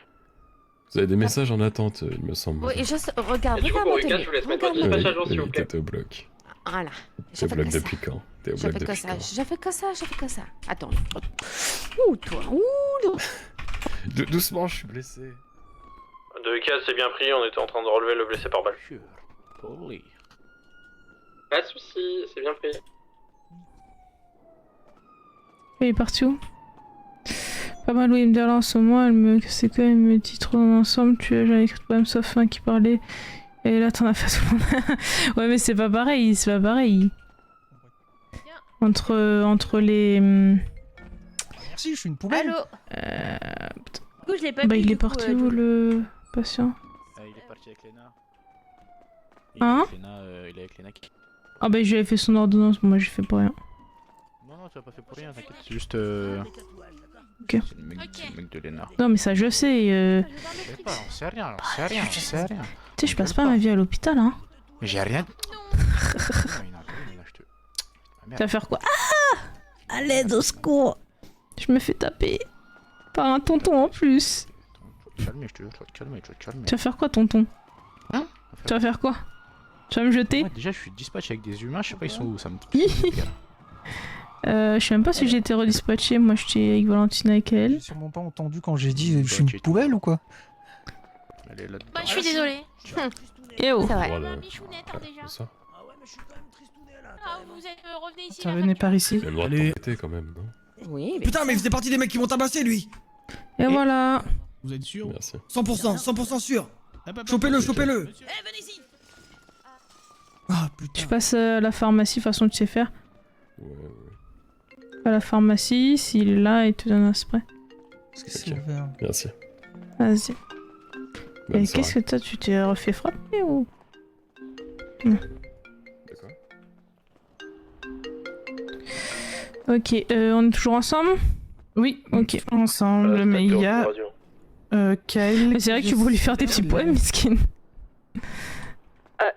Vous avez des messages en attente, il me semble. Oui, regarde, Du coup, regarde pour ma Lucas, télé. je vous laisse mettre votre Regarde ma dispatch à jour, s'il vous Oui, plaît. t'étais au bloc. Voilà. T'es au bloc depuis quand? T'es au J'ai bloc fait que depuis ça, quand? j'ai fait que ça, j'ai fait que ça. Attends. Ouh, toi, ouh. Doucement, je suis blessé. De Lucas, c'est bien pris, on était en train de relever le blessé par balle. Pas de soucis, c'est bien pris. Elle est partie où? Pas mal, oui, me dire là en ce moment, elle me cassait quand même, me dit trop dans l'ensemble, j'en ai écrit de poème sauf un qui parlait, et là t'en as fait tout le monde. Ouais, mais c'est pas pareil, c'est pas pareil. Entre les... Merci, je suis une poubelle. Allô? Putain. Du coup, je l'ai pas Bah vu, il du est coup, parti où le patient? Il est parti avec Léna. Hein? Il est avec Léna qui... Ah bah je lui ai fait son ordonnance, moi j'ai fait pour rien. Non, tu l'as pas fait pour rien, t'inquiète, c'est juste... Ok. C'est le mec de Léna. Non mais ça je sais, Je sais pas, on sait rien, on sait rien, on sait rien. Tu sais je passe pas ma vie à l'hôpital hein. Mais j'ai rien... Tu vas faire quoi? Ah! À l'aide, au secours! Je me fais taper. Par un tonton en plus. Tu vas te calmer, je te jure, tu vas te calmer, tu vas te calmer. Tu vas faire quoi tonton? Hein? Tu vas faire quoi? Tu vas me jeter? Moi, déjà, je suis dispatch avec des humains, je sais pas, ils sont où, ça me... Je sais même pas si j'ai été redispatché, moi j'étais avec Valentine avec elle. J'ai sûrement pas entendu quand j'ai dit je suis une poubelle ou quoi? Allez, là. Bah, je suis désolée. Eh oh! C'est vrai. Ma bichounette, hein, déjà. Ça? Ah, vous êtes revenez ici. Ça la venait voiture. par ici. Il a le droit de t'embêter quand même, non? Oui, mais... Putain, mais il faisait partie des mecs qui m'ont tabassé, lui. Et voilà! Vous êtes sûr? Merci. 100% sûr. Chopez-le, chopez-le. Ah putain. Je passe à la pharmacie, de toute façon tu sais faire. Ouais. À la pharmacie, s'il est là, il te donne un spray. Qu'est-ce que c'est le verre? Merci. Vas-y. Bonne Et soirée. qu'est-ce que toi, tu t'es refait frapper ou? Non. D'accord. Ok, on est toujours ensemble? Oui, Ok. ensemble, mais il y a Kyle. Mais c'est vrai que tu voulais lui faire des petits poèmes, miskin.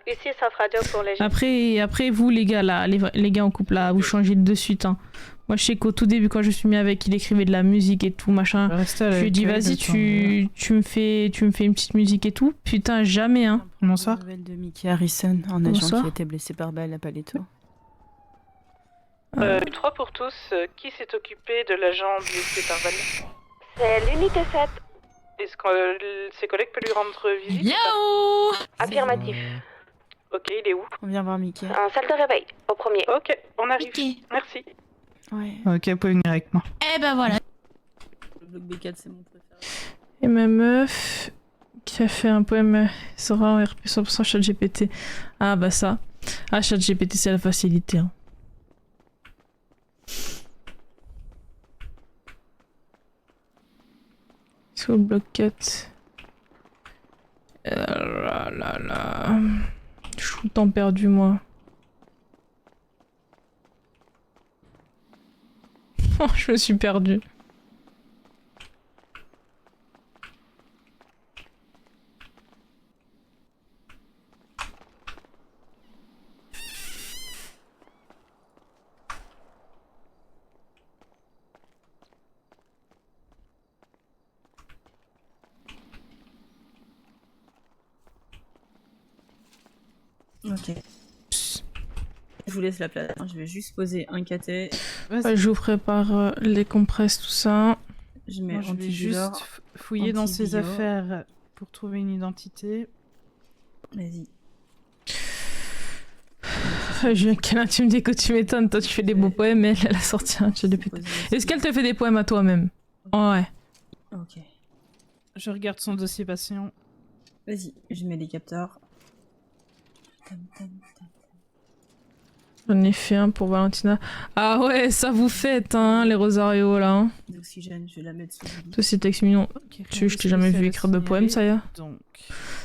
Ici, ça fera deux pour les gens. Après vous les gars là, les gars en couple là, vous changez de suite hein. Moi je sais qu'au tout début quand je suis mis avec, il écrivait de la musique et tout machin. Je lui ai dit vas-y tu me fais une petite musique et tout. Putain jamais hein. Bonsoir. Nouvelle de Mickey Harrison, un agent Bonsoir. qui a été blessé par balle à Paleto. 3 pour tous, qui s'est occupé de l'agent blessé par balle? C'est l'unité 7. Est-ce que ses collègues peuvent lui rendre visite? Yo! Affirmatif. Ok, il est où? On vient voir Mickey. En salle de réveil, au premier. Ok, on arrive. Ok. Merci. Ouais. Ok, vous pouvez venir avec moi. Eh ben voilà. Le bloc B4, c'est mon préféré. Et ma meuf qui a fait un poème sera en RP 100% ChatGPT. Ah bah ça. Ah, ChatGPT, c'est la facilité. Hein. Sur le bloc 4. Là là là. Je suis tout le temps perdu, moi. Oh, je me suis perdu. Ok. Je vous laisse la place. Je vais juste poser un caté. Ouais, je vous prépare les compresses, tout ça. Je mets Moi, je vais antidouleur, juste fouiller dans ses antibio. affaires pour trouver une identité. Vas-y. Julien, quel tu me dis que tu m'étonnes, toi tu fais des beaux poèmes, mais elle a sorti un chat de putain. Est-ce qu'elle te fait des poèmes à toi-même? Ouais. Ok. Je regarde son dossier patient. Vas-y, je mets les capteurs. J'en ai fait un pour Valentina. Ah ouais, ça vous faites, hein, les rosarios là. Hein. D'oxygène, je vais la mettre sous le lit. Toi, c'est texte mignon. Je t'ai jamais vu écrire de poèmes, ça y est. Donc.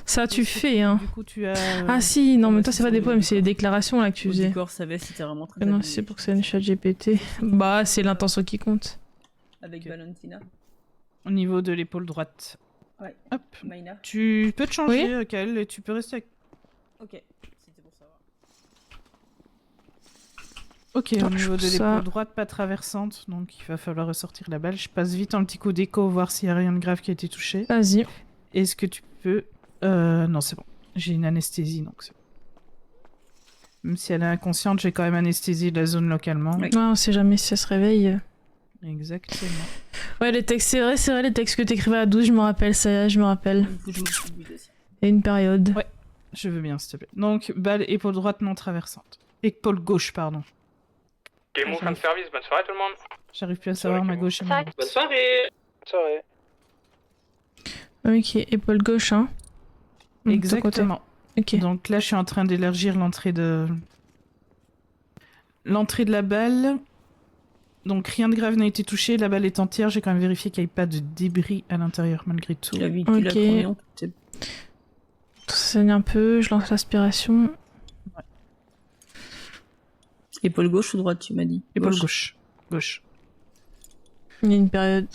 Ça, tu fais, hein. Du coup, tu as. Ah si, non, mais toi, c'est pas des poèmes, c'est des déclarations là que tu faisais. D'accord, ça va si t'es vraiment très. Non, c'est pour que ça ait une chat GPT. Bah, c'est l'intention qui compte. Avec Valentina. Au niveau de l'épaule droite. Ouais. Hop. Maïna. Tu peux te changer, Oui. Kael, et tu peux rester avec. Ok, c'était pour savoir. Ok, au niveau de ça. l'épaule droite, pas traversante, donc il va falloir ressortir la balle. Je passe vite un petit coup d'écho, voir s'il n'y a rien de grave qui a été touché. Vas-y. Est-ce que tu peux... Non, c'est bon. J'ai une anesthésie, donc c'est bon. Même si elle est inconsciente, j'ai quand même anesthésié la zone localement. Ouais, on sait jamais si ça se réveille. Exactement. Ouais, les textes, c'est vrai, les textes que t'écrivais à 12, je me rappelle, ça y est, je me rappelle. Il y a une période. Ouais, je veux bien, s'il te plaît. Donc, balle, épaule droite non traversante. Épaule gauche, pardon. Game of service, bonne soirée tout le monde. J'arrive plus à savoir ma gauche et ma droite. Bonne soirée. Bonne soirée. Ok, épaule gauche, hein. Exactement. Ok. Donc là, je suis en train d'élargir l'entrée de la balle. Donc rien de grave n'a été touché, la balle est entière. J'ai quand même vérifié qu'il n'y avait pas de débris à l'intérieur malgré tout. Ok. Tout ça saigne un peu, je lance l'aspiration. Ouais. Épaule gauche ou droite, tu m'as dit? Épaule gauche. Gauche. Il y a une période.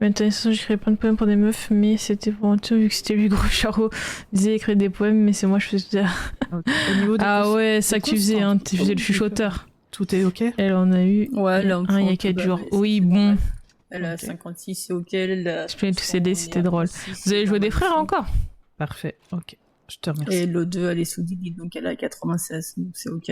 Maintenant, j'écrivais plein de poèmes pour des meufs, mais c'était pour un tour, vu que c'était lui, gros Charo, disait écrire des poèmes, mais c'est moi, je faisais ça. Okay. Au niveau des ah ouais, ça que tu faisais, hein, tu faisais le chuchoteur. Tout est ok? Elle en a eu ouais, là, il y a 4 jours. Oui, bon. Elle a 56, c'est ok. Elle a... Je peux tous CD, c'était drôle. Vous avez joué des frères encore? Parfait, ok. Je te remercie. Et l'O2, elle est sous 10 donc elle a 96, donc c'est ok.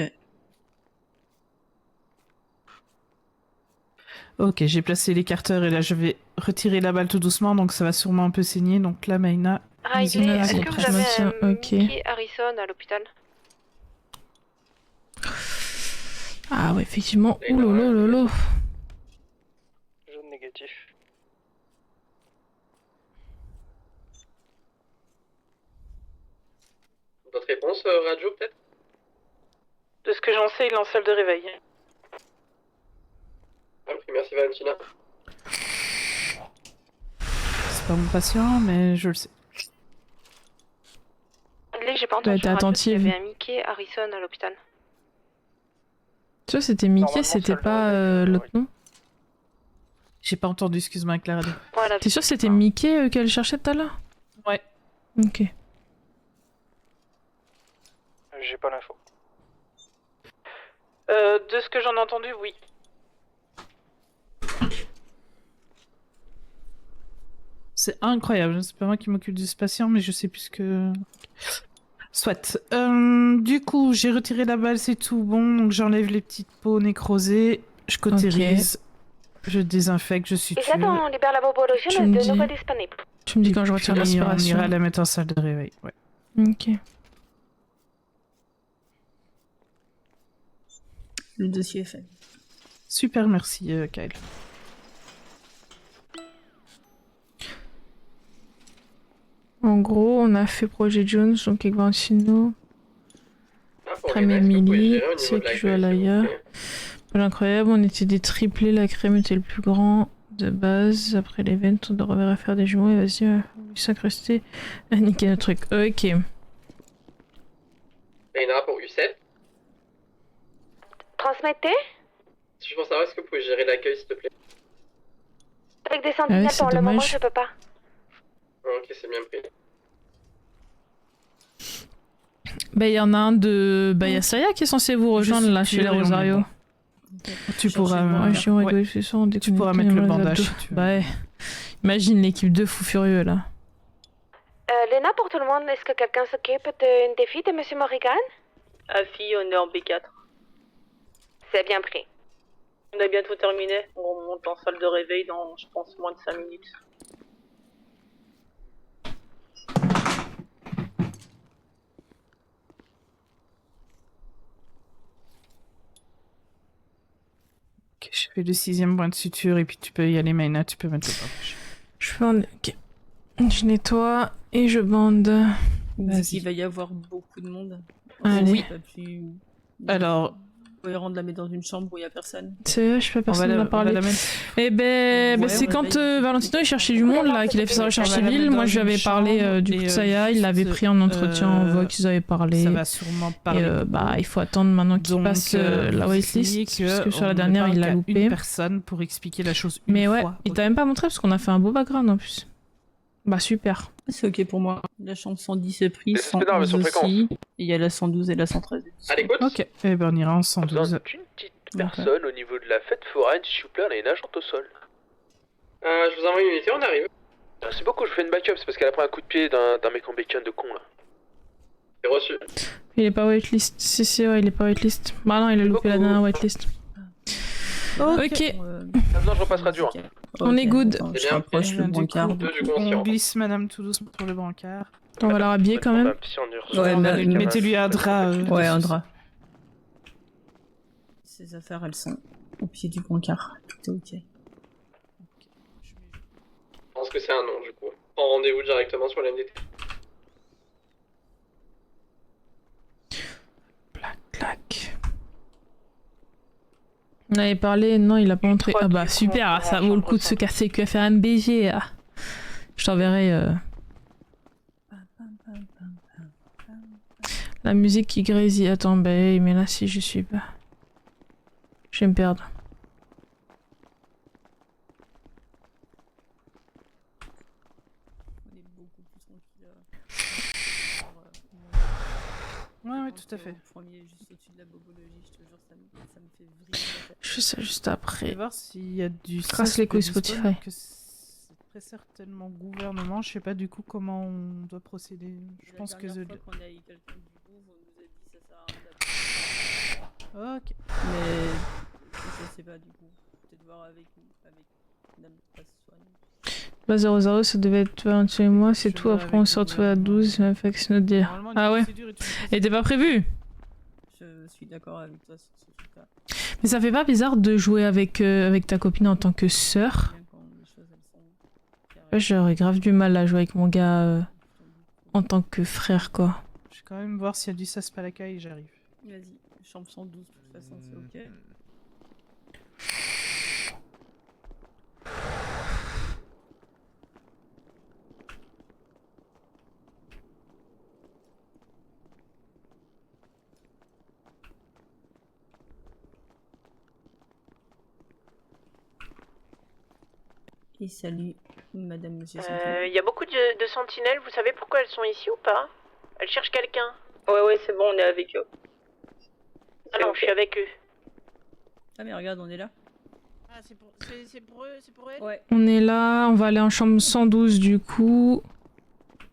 Ok, j'ai placé l'écarteur et là je vais retirer la balle tout doucement, donc ça va sûrement un peu saigner. Donc là, Maïna... Riley, est-ce que vous avez Mickey Harrison à l'hôpital? Ah ouais, effectivement. Ouh lolo. Jaune négatif. Votre réponse, radio, peut-être? De ce que j'en sais, il est en salle de réveil. Merci Valentina. C'est pas mon patient, mais je le sais. J'ai pas entendu. T'es attentive. Il y avait un Mickey Harrison à l'hôpital. Tu vois, c'était Mickey, c'était pas l'autre nom? J'ai pas entendu, excuse-moi avec la radio. Voilà. T'es sûr que c'était Mickey qu'elle cherchait tout à l'heure? Ouais. Ok. J'ai pas l'info. De ce que j'en ai entendu, oui. C'est incroyable, c'est pas moi qui m'occupe de ce patient, mais je sais plus que... Soit. Du coup, j'ai retiré la balle, c'est tout bon, donc j'enlève les petites peaux nécrosées, je cautérise, je désinfecte, je suture. Et j'attends, libère la bobologie, mais de nouveau disponible. Tu me dis quand je retire l'aspiration. On ira la mettre en salle de réveil, ouais. Ok. Le dossier est fait. Super, merci Kyle. En gros, on a fait Projet Jones, donc avec Valentino, Crème Emily, ceux qui jouent à l'AIA. Incroyable, on était des triplés, la crème était le plus grand de base. Après l'event, on devrait faire des jumeaux et vas-y, on va s'incruster à niquer notre truc. Ok. Et une pour U7. Transmettez. Si je pense savoir, est-ce que vous pouvez gérer l'accueil, s'il te plaît? Avec des sentinelles, c'est pour le moment, dommage. je peux pas. Ok, c'est bien pris. Bah, il y en a un de. Bah, il y a Saya qui est censé vous rejoindre là chez les Rosario. Tu pourras, tu pourras mettre le bandage si tu veux. Bah, ouais. Imagine l'équipe de fous furieux là. Léna, pour tout le monde, est-ce que quelqu'un s'occupe d'une des filles de Monsieur Morrigan? Fille, on est en B4. C'est bien pris. On a bientôt terminé. On monte en salle de réveil dans, je pense, moins de 5 minutes. Ok, je fais le 6ème point de suture et puis tu peux y aller, Maïna, tu peux mettre le bandage. Je fais ok. Je nettoie et je bande. Il va y avoir beaucoup de monde. Allez. C'est pas plus... Alors... cohérent de la mettre dans une chambre où il y a personne. C'est je sais pas, personne n'en a parlé. Eh ben, Ouais, c'est on quand va Valentino il cherchait du monde là, qu'il a fait sa recherche civile. Moi je lui avais parlé du coup de Saya, il l'avait pris en entretien en voix qu'ils avaient parlé. Ça va sûrement parler. Et bah il faut attendre maintenant qu'il passe la waitlist, parce que sur la dernière il l'a loupé. Une personne pour expliquer la chose une Mais ouais, fois. il t'a même pas montré parce qu'on a fait un beau background en plus. Bah super. C'est ok pour moi. La chambre 110 est prise, 111 aussi. Et il y a la 112 et la 113. À l'écoute. Ok, et ben on ira en 112. Qu'une petite personne au niveau de la fête foraine, s'il vous plaît, elle a une agente au sol. Je vous envoie une unité, on arrive. Merci beaucoup, je fais une backup, c'est parce qu'elle a pris un coup de pied d'un mec en bacon de con là. C'est reçu. Il est pas waitlist. Si, ouais, il est pas waitlist. Bah non, il a loupé la dernière waitlist. Ok. Maintenant, je repasse radio. On est good. C'est bien. On glisse Madame tout doucement pour le brancard. On va la rhabiller quand même. Ouais, mettez-lui un drap. Ouais, un drap. Ces affaires, elles sont au pied du brancard. Tout est ok. Je pense que c'est un nom du coup. Prends rendez-vous directement sur la MDT. Clac. On avait parlé, non, il a pas montré. Ah bah super, ça vaut le coup de se casser le cul à faire un BG. Ah. Je t'enverrai la musique qui grésille. Attends, bah mais là si je suis pas. Je vais me perdre. Ouais, tout à fait. Premier, juste au-dessus de la bobologie, je te jure, ça me fait vriller. Je fais ça juste après. Je vais voir s'il y a du... Casse les couilles Spotify. C'est très certainement gouvernement, je sais pas du coup comment on doit procéder. Je pense que... La dernière fois qu'on a eu quelqu'un du Louvre, on nous a dit ça sert à rien. Ok. Mais je sais pas du coup. Peut-être voir avec Madame Passoine. Bah 00, ça devait être 28 mois, c'est tout. Après on se retrouve à 12, il m'a fait que c'est notre dire. Ah ouais. Et t'es pas prévu? Je suis d'accord avec toi sur ce truc-là. Mais ça fait pas bizarre de jouer avec ta copine en tant que sœur? Ouais, j'aurais grave du mal à jouer avec mon gars en tant que frère quoi. Je vais quand même voir s'il y a du sas pas l'accueil, j'arrive. Vas-y, chambre 112 de toute façon, c'est ok. Et salut, Madame Monsieur Sentinelle. Il y a beaucoup de sentinelles, vous savez pourquoi elles sont ici ou pas? Elles cherchent quelqu'un. Ouais, c'est bon, on est avec eux. Ah non, je suis avec eux. Ah mais regarde, on est là. Ah, c'est pour eux, c'est pour elles? Ouais. On est là, on va aller en chambre 112 du coup.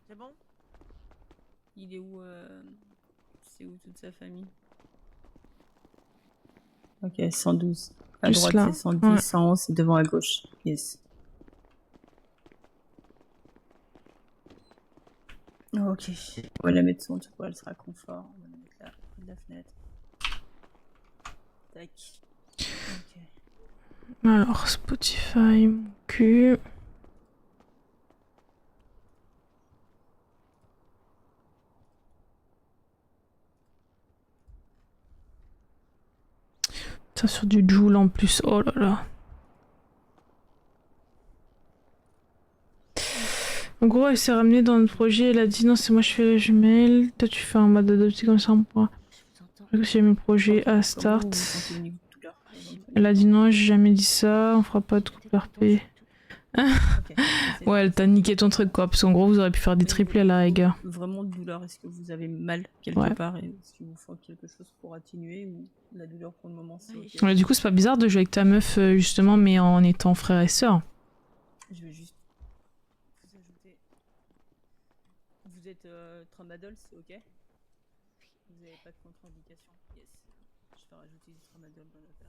C'est bon? Il est où C'est où toute sa famille? Ok, 112. À Juste droite là. c'est 110, Ouais. 111 c'est devant à gauche. Yes. Ok. On va la mettre sur tout, elle sera confort. On va la mettre là, près de la fenêtre. Tac. Ok. Alors, Spotify, mon cul. Ça sur du Joule en plus, oh là là. En gros, elle s'est ramenée dans le projet, elle a dit non, c'est moi je fais la jumelle, toi tu fais un mode adopté comme ça, on pourra. J'ai mis le projet à start. Elle a dit non, j'ai jamais dit ça, on fera pas de coupe RP. Ouais, elle t'a niqué ton truc quoi, parce qu'en gros vous aurez pu faire des triplés à la rigueur. Vraiment de douleur, est-ce que vous avez mal quelque part et est-ce qu'il vous faut quelque chose pour atténuer ou la douleur pour le moment c'est ok? Ouais, du coup c'est pas bizarre de jouer avec ta meuf justement mais en étant frère et sœur. Je vais juste vous ajouter. Vous êtes tramadol, c'est ok? Vous avez pas de contre-indication? Yes. Je vais rajouter du tramadol dans la perf.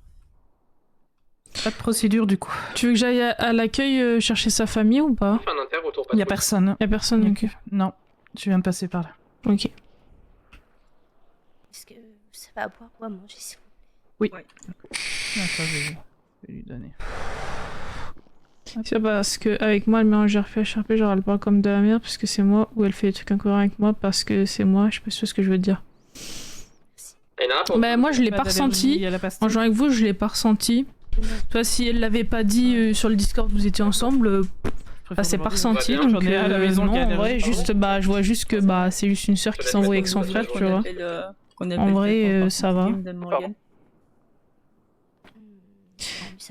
Pas de procédure du coup. Tu veux que j'aille à l'accueil chercher sa famille ou pas? Il y a personne. Y a personne, ok. Non, je viens de passer par là. Ok. Est-ce que ça va boire ou à manger s'il vous plaît? Oui. Ouais. Attends, je vais lui donner. C'est parce que avec moi elle mélange RP HRP, genre elle parle comme de la merde parce que c'est moi, ou elle fait des trucs incohérents avec moi parce que c'est moi, je sais pas ce que je veux dire. Bah moi je l'ai pas ressenti, en jouant avec vous je l'ai pas ressenti. Toi si elle l'avait pas dit sur le Discord vous étiez ensemble, bah, c'est pas ressenti donc J'en ai à la maison non qui a en des vrai raisons. juste bah je vois juste que bah c'est juste une sœur qui s'envoie avec son frère tu vois. En vrai ça va.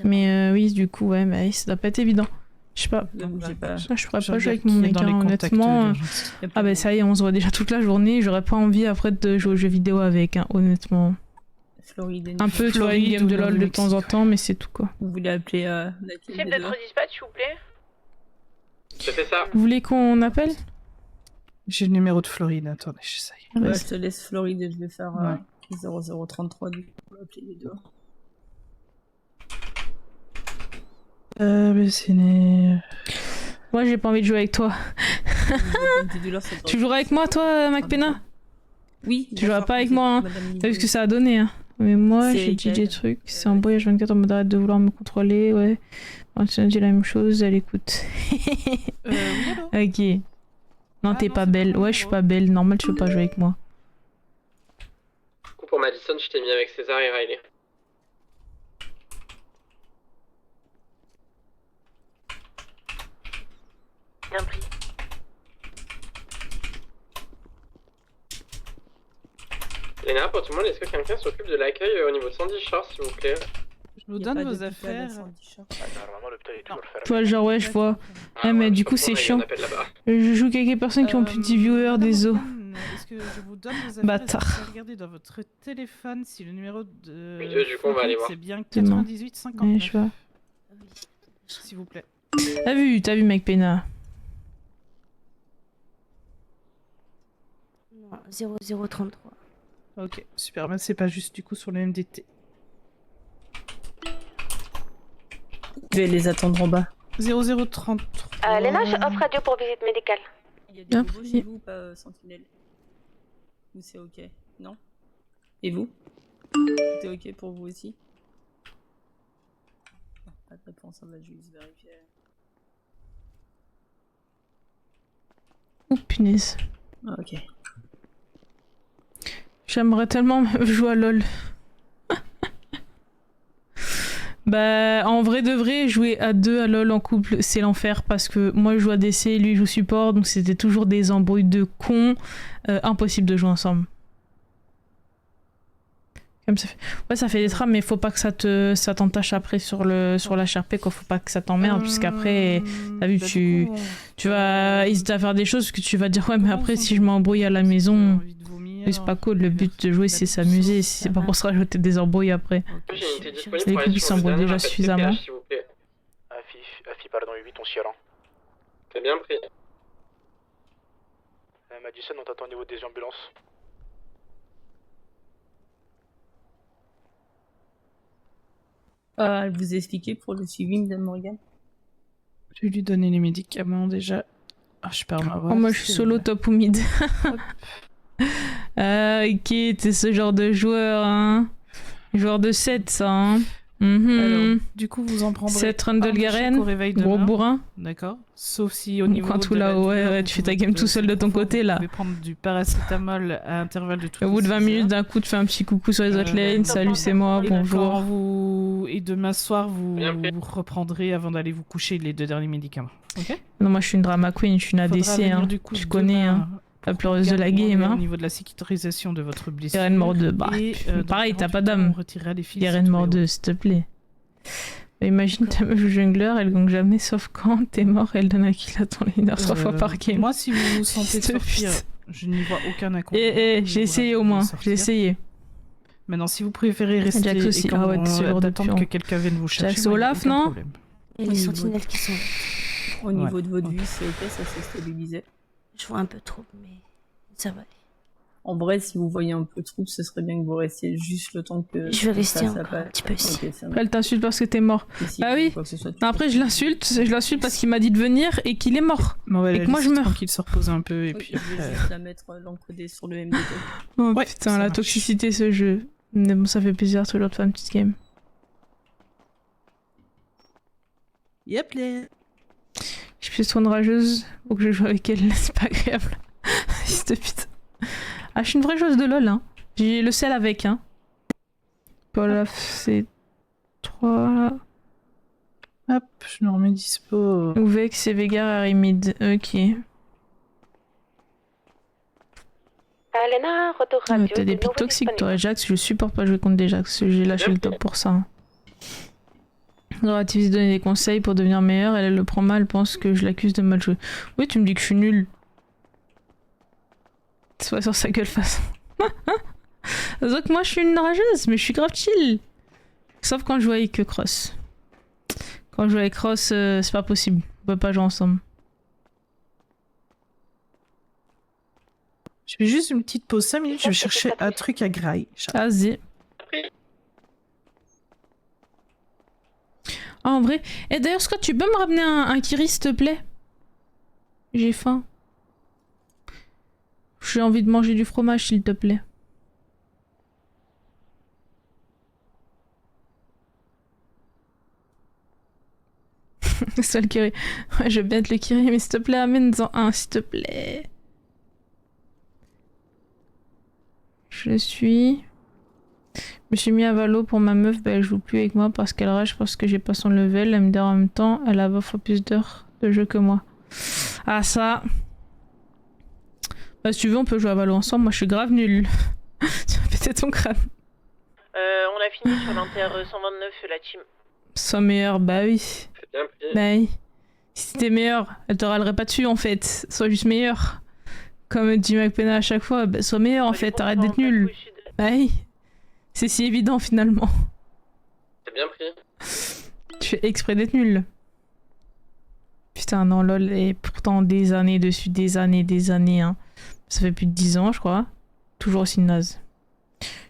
Mais oui du coup ouais mais ça doit pas être évident. Je sais pas. Je pourrais pas jouer avec mon mec hein, honnêtement. Ah bah ça y est on se voit déjà toute la journée, j'aurais pas envie après de jouer aux jeux vidéo avec hein, honnêtement. Un peu tu vois une game de LOL de temps en temps mais c'est tout quoi. Vous voulez appeler Chef d'être dispatch s'il vous plaît? Je fais ça. Vous voulez qu'on appelle? J'ai le numéro de Floride, attendez, j'essaye. Ouais, je te laisse Floride et je vais faire 0033 du coup pour appeler les deux. Mais c'est né... Moi j'ai pas envie de jouer avec toi. Tu joueras avec moi toi McPena? Oui. Tu joueras pas avec moi hein. T'as vu ce que ça a donné hein. Mais moi j'ai dit des trucs, c'est un boy H24 en mode arrête de vouloir me contrôler, ouais. Tu as dit la même chose, elle écoute. Ok. Non t'es pas belle, ouais je suis pas belle, normal tu veux pas jouer avec moi. Du coup pour Madison je t'ai mis avec César et Riley. Bien pris. Léna, pour tout le monde, est-ce que quelqu'un s'occupe de l'accueil au niveau de Sandy Shore, s'il vous plaît? Je vous donne vos affaires. Tu vois genre ouais je vois. Ah mais du coup c'est chiant. Je joue avec des personnes qui ont plus de 10 viewers, des os. Est-ce que je vous donne vos affaires? Bâtard. Regardez dans votre téléphone si le numéro de... Du coup on va aller voir. C'est bien 98 59. Ouais je vois. S'il vous plaît. T'as vu McPena? Non, 0033. Ok, super, mais c'est pas juste du coup sur le MDT. Je vais les attendre en bas. 0033. Léna, je offre radio pour visite médicale. Il y a des nouveaux chez vous ou pas, Sentinelle? Ou c'est ok? Non? Et vous? C'est ok pour vous aussi? Non, pas de réponse, on va juste vérifier. Oh punaise. Ah, ok. J'aimerais tellement jouer à LOL. Bah en vrai de vrai jouer à deux à LOL en couple c'est l'enfer parce que moi je joue à DC et lui il joue support donc c'était toujours des embrouilles de cons, impossible de jouer ensemble. Comme ça fait... Ouais ça fait des trames mais faut pas que ça t'entache après sur l'HRP quoi, faut pas que ça t'emmerde puisqu'après t'as vu tu vas hésiter à faire des choses parce que tu vas dire ouais mais après si je m'embrouille à la maison c'est pas cool, le but de jouer c'est s'amuser, si c'est pas pour se rajouter des embrouilles après. Les couples s'embrouillent déjà suffisamment. Afi, pardon, 8, on s'y rend. T'as bien pris. Madison, on t'attend au niveau des ambulances. Elle vous a expliqué pour le suivi, Madame Morgan? Je vais lui donner les médicaments déjà. Ah, je perds ma voix. Oh, moi je suis solo top ou mid. Ah ok, t'es ce genre de joueur hein. Joueur de 7 ça hein. Mhm. Du coup, vous en prendrez 7 un Rundle de chaque Garen, au réveil gros demain. bourrin. D'accord. Sauf si au niveau Coin tout de la là, ouais, douleur, ouais, au tu fais ta niveau game tout seul de ton confort, côté là. Vous pouvez prendre du paracétamol à intervalles de toutes Au bout les de 20 6 minutes, heures. d'un coup, tu fais un petit coucou sur les autres lanes. Salut, c'est moi, Et bonjour. Et demain soir, vous reprendrez avant d'aller vous coucher les 2 derniers médicaments. Ok. Non, moi je suis une drama queen, je suis une Faudra ADC, venir, hein. du coup, Tu connais, demain, hein. La pleureuse de la game, Au hein. niveau de la cicatrisation de votre blessure. Garen mort 2, bah. Et, Pareil, t'as pas 48 heures, d'âme. on retirera les fils Garen sur tous mort les 2, s'il te plaît. Bah, imagine ta meuf jungler, elle gagne jamais sauf quand t'es mort, elle donne un kill à ton laner 3 fois par game. Moi, si vous vous sentez de S'il te sortir, plaît. je n'y vois aucun inconvénient. J'ai essayé au moins, j'ai essayé. Maintenant, si vous préférez rester Jax aussi, et quand ah ouais, c'est lourd de d'attendre pion. que quelqu'un vienne vous chercher, Jax moi, y a Olaf, aucun non problème. Et les sentinelles qui sont. Au niveau de votre vie, c'est ok, ça s'est stabilisé. Je vois un peu trop, mais ça va aller. En vrai, si vous voyez un peu trop, ce serait bien que vous restiez juste le temps que. Je vais rester ça encore passe. un petit peu ici. Ok, ça va. Après, elle t'insulte parce que t'es mort. Si, Bah oui. quoi que ce soit, tu Après, je l'insulte parce qu'il m'a dit de venir et qu'il est mort. Bon, ouais, et que moi, je meurs. tranquille, se repose un peu et Oui, puis je vais après... juste la mettre l'encodée sur le MDT. Oh Ouais, putain, ça la marche. toxicité, ce jeu. Mais bon, ça fait plaisir toujours de faire une petite game. Yep, les... Je suis trop une rageuse, faut que je joue avec elle, c'est pas agréable. Fils de putain. Ah, je suis une vraie joueuse de LoL, hein. J'ai le sel avec, hein. Olaf, c'est 3. Hop, je me remets dispo. Vex et Veigar Arimid, ok. Alena, retour Ah, radio. t'as des pics toxiques, toi, Jax, je supporte pas jouer contre des Jax, j'ai lâché le top pour ça. Hein. Relativise donner des conseils pour devenir meilleure, elle le prend mal, pense que je l'accuse de mal jouer. Oui, tu me dis que je suis nulle. C'est pas sur sa gueule façon. Donc moi je suis une rageuse, mais je suis grave chill. Sauf quand je joue avec Cross. Quand je joue avec Cross, c'est pas possible. On peut pas jouer ensemble. Je fais juste une petite pause 5 minutes, je vais chercher un truc à graille. Vas-y. Ah, en vrai. Et d'ailleurs, Scott, tu peux me ramener un Kiri, s'il te plaît? J'ai faim. J'ai envie de manger du fromage, s'il te plaît. Seul Kiri. Ouais, je veux bien être le Kiri, mais s'il te plaît, amène-en un, s'il te plaît. Je suis... Je me suis mis à Valo pour ma meuf, bah elle joue plus avec moi parce qu'elle rage parce que j'ai pas son level, elle me dit en même temps, elle a 20 fois plus d'heures de jeu que moi. Ah ça... Bah si tu veux on peut jouer à Valo ensemble, moi je suis grave nulle. Tu vas péter ton crâne. On a fini sur l'inter 129 la team. Sois meilleur, bah oui. C'est bien pris. Bah oui. Si t'es meilleur, elle te râlerait pas dessus en fait. Sois juste meilleur. Comme dit McPena à chaque fois, bah sois meilleur en fait, arrête d'être nul. Bah oui. C'est si évident finalement. C'est bien pris. Tu fais exprès d'être nul. Putain non lol, et pourtant des années dessus, des années hein. Ça fait plus de 10 ans je crois. Toujours aussi naze.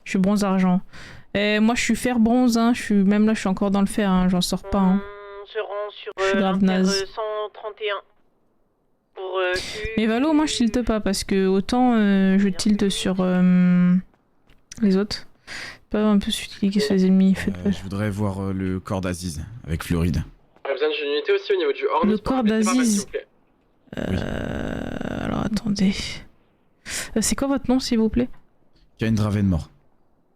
Je suis bronze argent. Et moi je suis fer bronze hein, même là je suis encore dans le fer hein, j'en sors pas hein. On se rend sur Je suis grave naze. 131. Pour, Mais Valo moi je tilte pas parce que autant je tilte sur les autres. Pas un peu s'utiliser sur les ennemis, Je voudrais voir le corps d'Aziz avec Floride. On a besoin d'une unité aussi au niveau du Horn. Le corps d'Aziz. Alors attendez. C'est quoi votre nom s'il vous plaît? Kane Dravenmore.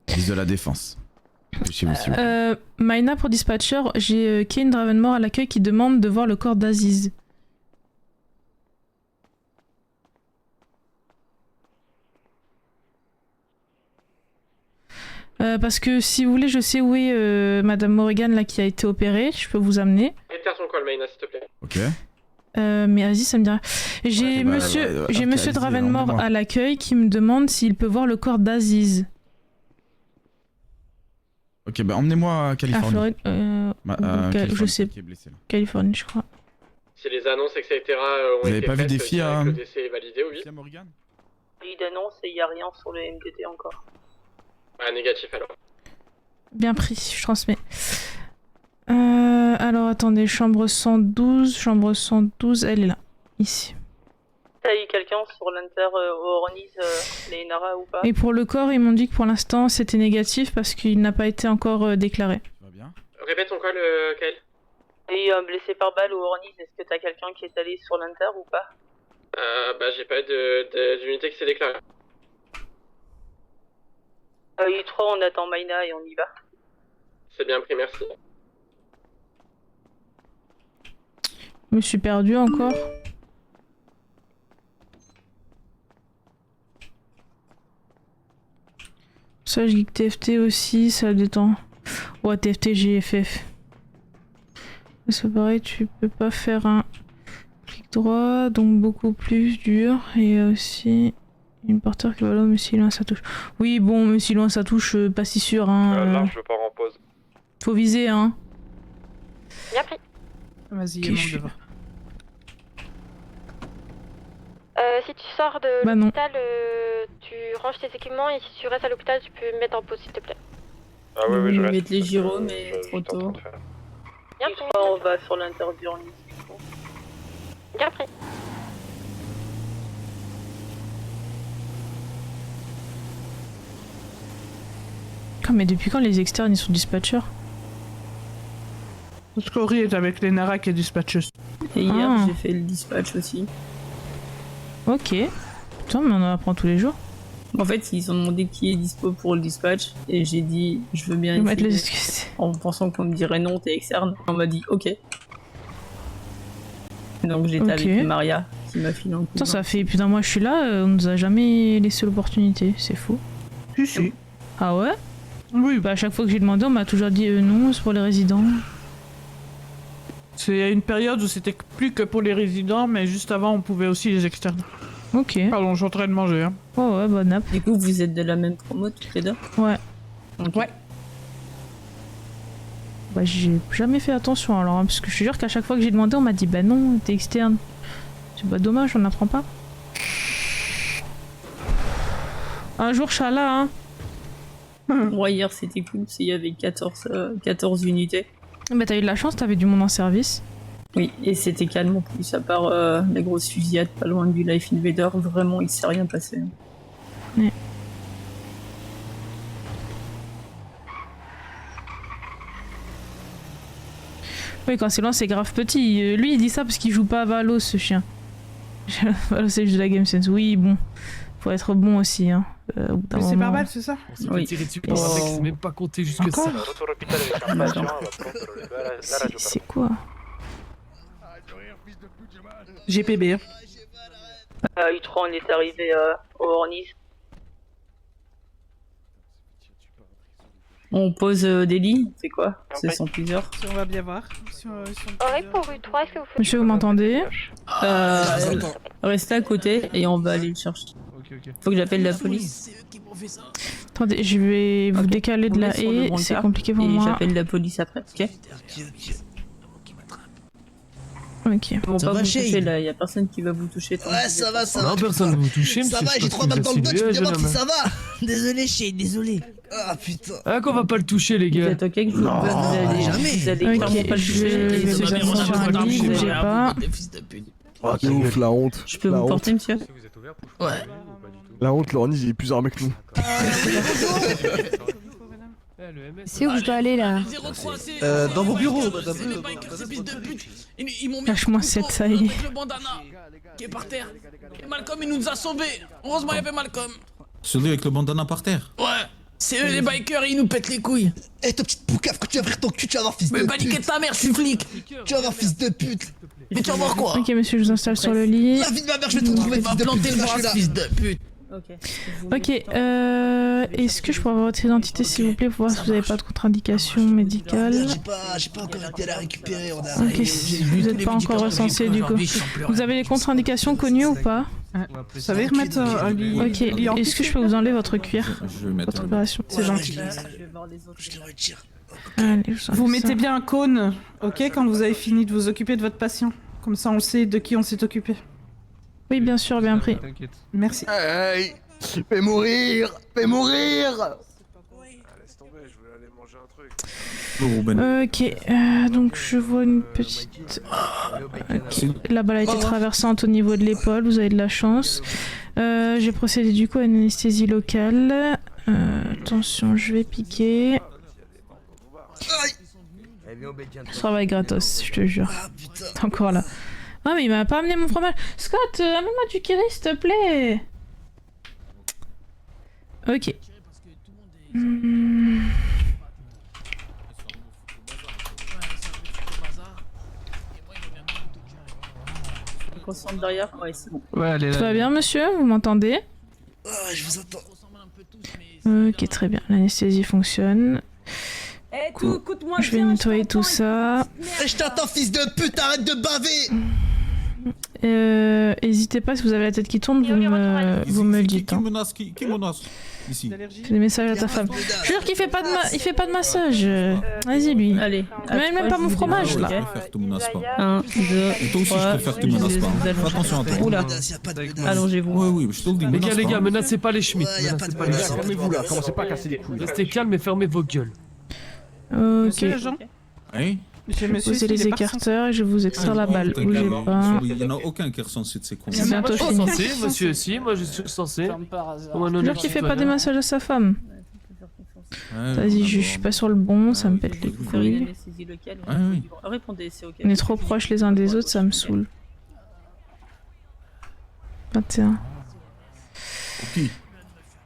Liste de la défense. Chez vous, s'il vous plaît. Maïna pour dispatcher, j'ai Kane Dravenmore à l'accueil qui demande de voir le corps d'Aziz. Parce que si vous voulez, je sais où est Madame Morrigan là qui a été opérée, je peux vous amener. Réitère ton call, Maïna, s'il te plaît. Ok. Mais Aziz, ça me dit rien. J'ai monsieur Dravenmore à l'accueil qui me demande s'il peut voir le corps d'Aziz. Ok, bah emmenez-moi à Californie. Je sais. Californie, je crois. Si les annonces, etc. Vous avez pas vu des filles à... Le décès est validé, oui. Il d'annonce et il n'y a rien sur le MDT encore. Ah, négatif alors. Bien pris, je transmets. Alors attendez, chambre 112, elle est là, ici. T'as eu quelqu'un sur l'inter Oronis, les Nara ou pas? Et pour le corps, ils m'ont dit que pour l'instant c'était négatif parce qu'il n'a pas été encore déclaré. Répète ton call, Kael. Et blessé par balle ou Ornis, est-ce que t'as quelqu'un qui est allé sur l'Inter ou pas? Bah j'ai pas d'unité qui s'est déclarée. U3, on attend Maina et on y va. C'est bien pris, merci. Je me suis perdu encore. Ça, je geek TFT aussi, ça détend. Ouais, TFT, GFF. C'est pareil, tu peux pas faire un clic droit, donc beaucoup plus dur. Et aussi une porteur qui va là, mais si loin ça touche. Oui, bon, mais si loin ça touche, pas si sûr. Hein, Là, je pars en pause. Faut viser, hein. Bien pris. Vas-y, Ok, monte je suis- devant. Si tu sors de Bah non. l'hôpital, tu ranges tes équipements et si tu restes à l'hôpital, tu peux me mettre en pause s'il te plaît. Ah oui, je reste. Mettre les gyros, mais trop tôt. Bien U3, pris. on va sur l'Inter du Ornis. Bien pris. Mais depuis quand les externes ils sont dispatchers? Scory est avec les Narak et dispatcheuse. Et hier, Ah. j'ai fait le dispatch aussi. Ok. Putain, mais on en apprend tous les jours. En fait, ils ont demandé qui est dispo pour le dispatch et j'ai dit je veux bien Ils mettent les essayer. excuses. En pensant qu'on me dirait non, t'es externe. On m'a dit ok. Donc j'étais Ok. avec Maria qui m'a filé un coup. Putain, ça fait plus d'un mois que je suis là, on nous a jamais laissé l'opportunité, c'est fou. Si, si. Ah ouais? Oui. Bah à chaque fois que j'ai demandé, on m'a toujours dit non, c'est pour les résidents. C'est une période où c'était plus que pour les résidents, mais juste avant, on pouvait aussi les externes. Ok. Pardon, je suis en train de manger. Hein. Oh ouais, bonne app. Du coup, vous êtes de la même promo toutes les deux? Ouais. Ouais. Bah j'ai jamais fait attention alors, hein, parce que je te jure qu'à chaque fois que j'ai demandé, on m'a dit bah non, t'es externe. C'est pas dommage, on n'apprend pas. Un jour, je serai là, hein. Moi, hier, c'était cool, parce qu'il y avait 14 unités. Bah t'as eu de la chance, t'avais du monde en service. Oui, et c'était calme en plus, à part la grosse fusillade pas loin du Life Invader, vraiment, il s'est rien passé. Ouais. Oui, quand c'est loin, c'est grave petit. Lui, il dit ça parce qu'il joue pas à Valo, ce chien. Valo, c'est juste de la game sense. Oui, bon. Faut être bon aussi, hein. Au bout d'un Mais c'est moment. pas mal, c'est ça? On s'est fait tirer dessus par un mec, c'est même pas compté jusque Encore ça. Retour à l'hôpital avec information, on va prendre la radio. C'est quoi? GPB. Hein. U3, on est arrivé au Ornis. On pose des lignes, c'est quoi? Ce sont plusieurs. Si on va bien voir. Oreille pour U3, est-ce que vous faites... Monsieur, vous m'entendez? Restez à côté et on va aller le chercher. Faut que j'appelle la police. Attendez, je vais vous décaler de On la est sur le haie, bon c'est quart, compliqué pour et moi. j'appelle la police après, ok? Ok. Bon, Ça pas va, vous Shane? toucher là, y a personne qui va vous toucher. tant que Ouais, vous ça êtes va, pas ça ensemble. va. Non, personne ne vous toucher, Ça va, j'ai 3 balles dans le dos, tu me demandes si ça va. Désolé, Shane, désolé. Ah putain. Ah, qu'on va pas le toucher, les Vous gars. êtes ok que je vous Non, vous allez jamais. Vous allez Ok, clairement pas le je toucher. vais et vous ça va mettre bien sur un marcher. lit, bougez pas. Oh, c'est ouf, la honte. Je peux La vous honte. porter, monsieur? Ouais. La honte, Lornis, il est plus armé que nous. C'est où que je dois aller là? Dans vos bureaux, madame. Lâche-moi cette, ça y est. Le bandana qui est par terre. Et Malcolm, il nous a sauvés. Heureusement, il y avait Malcolm. Celui avec le bandana par terre. Ouais. C'est eux les bikers, ils nous pètent les couilles. Eh, ta petite poucave, quand tu vas ouvrir ton cul, tu vas voir, fils de Mais pute. pas niquer ta mère, je suis flic. Tu vas voir, fils de pute. Mais tu vas voir quoi? Ok, monsieur, je vous installe sur le lit. La vie de ma mère, je vais te retrouver, Va fils de planter pute. le Lâche-le bras, là. fils de pute. Ok, est-ce que je peux avoir votre identité s'il vous plaît pour voir si vous n'avez pas de contre-indication médicale? J'ai pas encore été à la récupérer. On a. Ok, vous n'êtes pas encore recensé du coup. Vous avez les contre-indications connues ou pas? Vous savez remettre un lit. Ok, est-ce que je peux vous enlever votre cuir? Je vais mettre Votre opération. C'est gentil. Je te retire. Allez, je vous Vous enlève mettez ça. bien un cône, ok, quand vous avez fini de vous occuper de votre patient. Comme ça, on sait de qui on s'est occupé. Oui, bien sûr, bien pris. Merci. Hey, fais mourir. Fais mourir. Laisse tomber, je voulais aller manger un truc. Bon, ben. Ok, donc je vois une petite... Ok, la balle a été traversante au niveau de l'épaule, vous avez de la chance. J'ai procédé du coup à une anesthésie locale. Attention, je vais piquer. Je travaille gratos, je te jure. T'es encore là. Ah mais il m'a pas amené mon fromage. Scott, amène-moi du kiri s'il te plaît. Ok. Je me concentre derrière. Ouais, c'est bon. Ouais, allez, Tout va bien monsieur, vous m'entendez? Je vous entends. Ok, très bien, l'anesthésie fonctionne. Eh, Cool. écoute-moi Je vais bien, nettoyer tout ça. Je t'entends, fils de pute, arrête de baver. N'hésitez pas, si vous avez la tête qui tourne, vous me le dites. Qui menace ici? Fais des messages à ta femme. Jure qu'il fait pas de massage. Vas-y lui. Allez. Même pas mon fromage là. Je préfère te menace pas. 1, 2, Et toi aussi, je préfère que tu menaces pas. Fais attention à toi. Oula. Allongez-vous. Oui, je te le dis. Les gars, menacez pas les Schmitt. Calmez-vous là, commencez pas à casser les couilles. Restez calme et fermez vos gueules. Ok. Oui. Je vais poser les écarteurs et je vais vous extraire la balle. Bougez pas. Il n'y en a aucun qui est recensé de ces cons. C'est bientôt fini. Censé, monsieur, si, moi je suis censé. Jure qu'il fait pas des massages à sa femme. Vas-y, je suis pas sur le bon, ça me pète les couilles. Répondez, c'est ok. On est trop proches les uns des autres, ça me saoule. 21. Opi.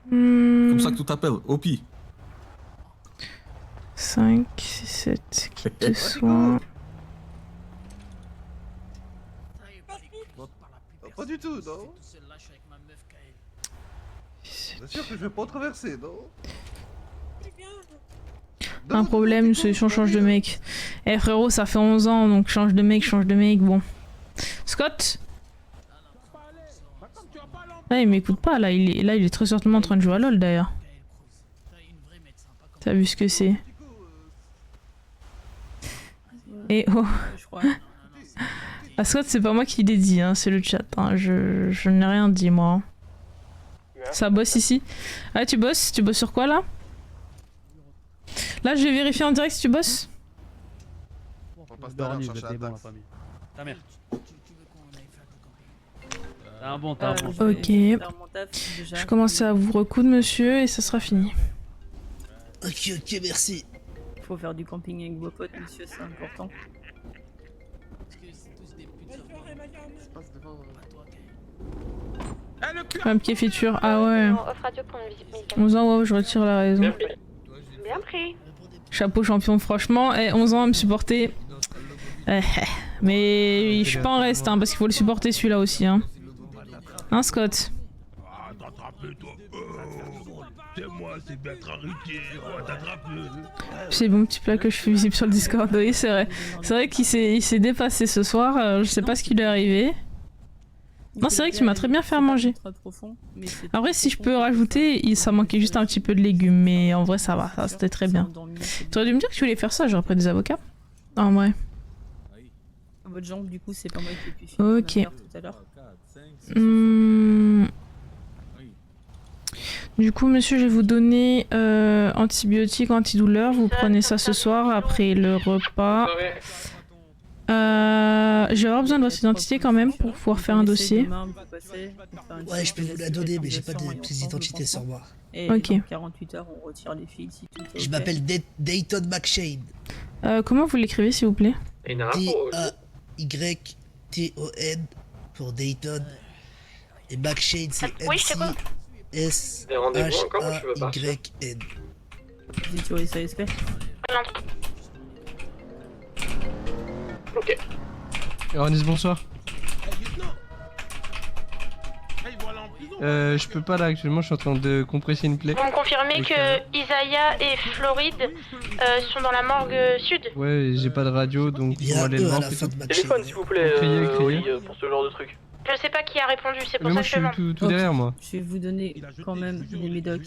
Comme ça que tu t'appelles, Opi. 5, 7, kit de soins. Pas du tout, non. Bien sûr que je vais pas traverser, non. Un problème, une solution, change de mec. Eh frérot, ça fait 11 ans, donc change de mec, bon. Scott? Ah, il m'écoute pas, là il est très certainement en train de jouer à LoL d'ailleurs. T'as vu ce que c'est? Et oh. Ah, Scott, c'est pas moi qui l'ai dit, hein, c'est le chat. Hein. Je n'ai rien dit, moi. Ça bosse ici. Ah, tu bosses? Tu bosses sur quoi, là? Là, je vais vérifier en direct si tu bosses. On passe par là, on cherche la taxe. Ta mère. T'as un bon, t'as un bon. Ok. Je commence à vous recoudre, monsieur, et ça sera fini. Ok, merci. Faut faire du camping avec vos potes, monsieur, c'est important. Un pied feature, ah ouais. 11 ans, ouais, je retire la raison. Bien pris. Chapeau champion, franchement, 11 ans à me supporter. Mais je suis pas en reste, hein, parce qu'il faut le supporter celui-là aussi. Hein, Scott? C'est bon petit plat que je fais visible sur le Discord, oui c'est vrai. C'est vrai qu'il s'est dépassé ce soir, je sais pas ce qui lui est arrivé. Non c'est vrai que tu m'as très bien fait à manger. Après si je peux rajouter, ça manquait juste un petit peu de légumes, mais en vrai ça va, ça c'était très bien. T'aurais dû me dire que tu voulais faire ça, j'aurais pris des avocats. En vrai. Votre jambe du coup c'est pas moi qui ai pu finir ok. tout à l'heure. Du coup, monsieur, je vais vous donner antibiotiques, antidouleurs. Vous prenez ça ce soir après le repas. Je vais avoir besoin de votre identité quand même pour pouvoir faire un dossier. Ouais, je peux vous la donner, mais j'ai pas de pièce d'identité sur moi. Et ok. dans 48 heures, on retire les fils si tout est Je ok. m'appelle Dayton McShane. Comment vous l'écrivez, s'il vous plaît? D-A-Y-T-O-N pour Dayton. Et McShane, c'est M-C-S-H-A-Y-N. Vous êtes sur les ASP? Ok. Aranis, bonsoir. Je peux pas là actuellement, je suis en train de compresser une plaie. Vous me confirmez que Isaiah et Floride sont dans la morgue sud? Ouais, j'ai pas de radio donc on va aller le voir. Téléphone s'il vous plaît, Criez. pour ce genre de truc. Je sais pas qui a répondu, c'est pour Mais moi ça je que je suis demande. tout derrière moi. Je vais vous donner quand même des médocs.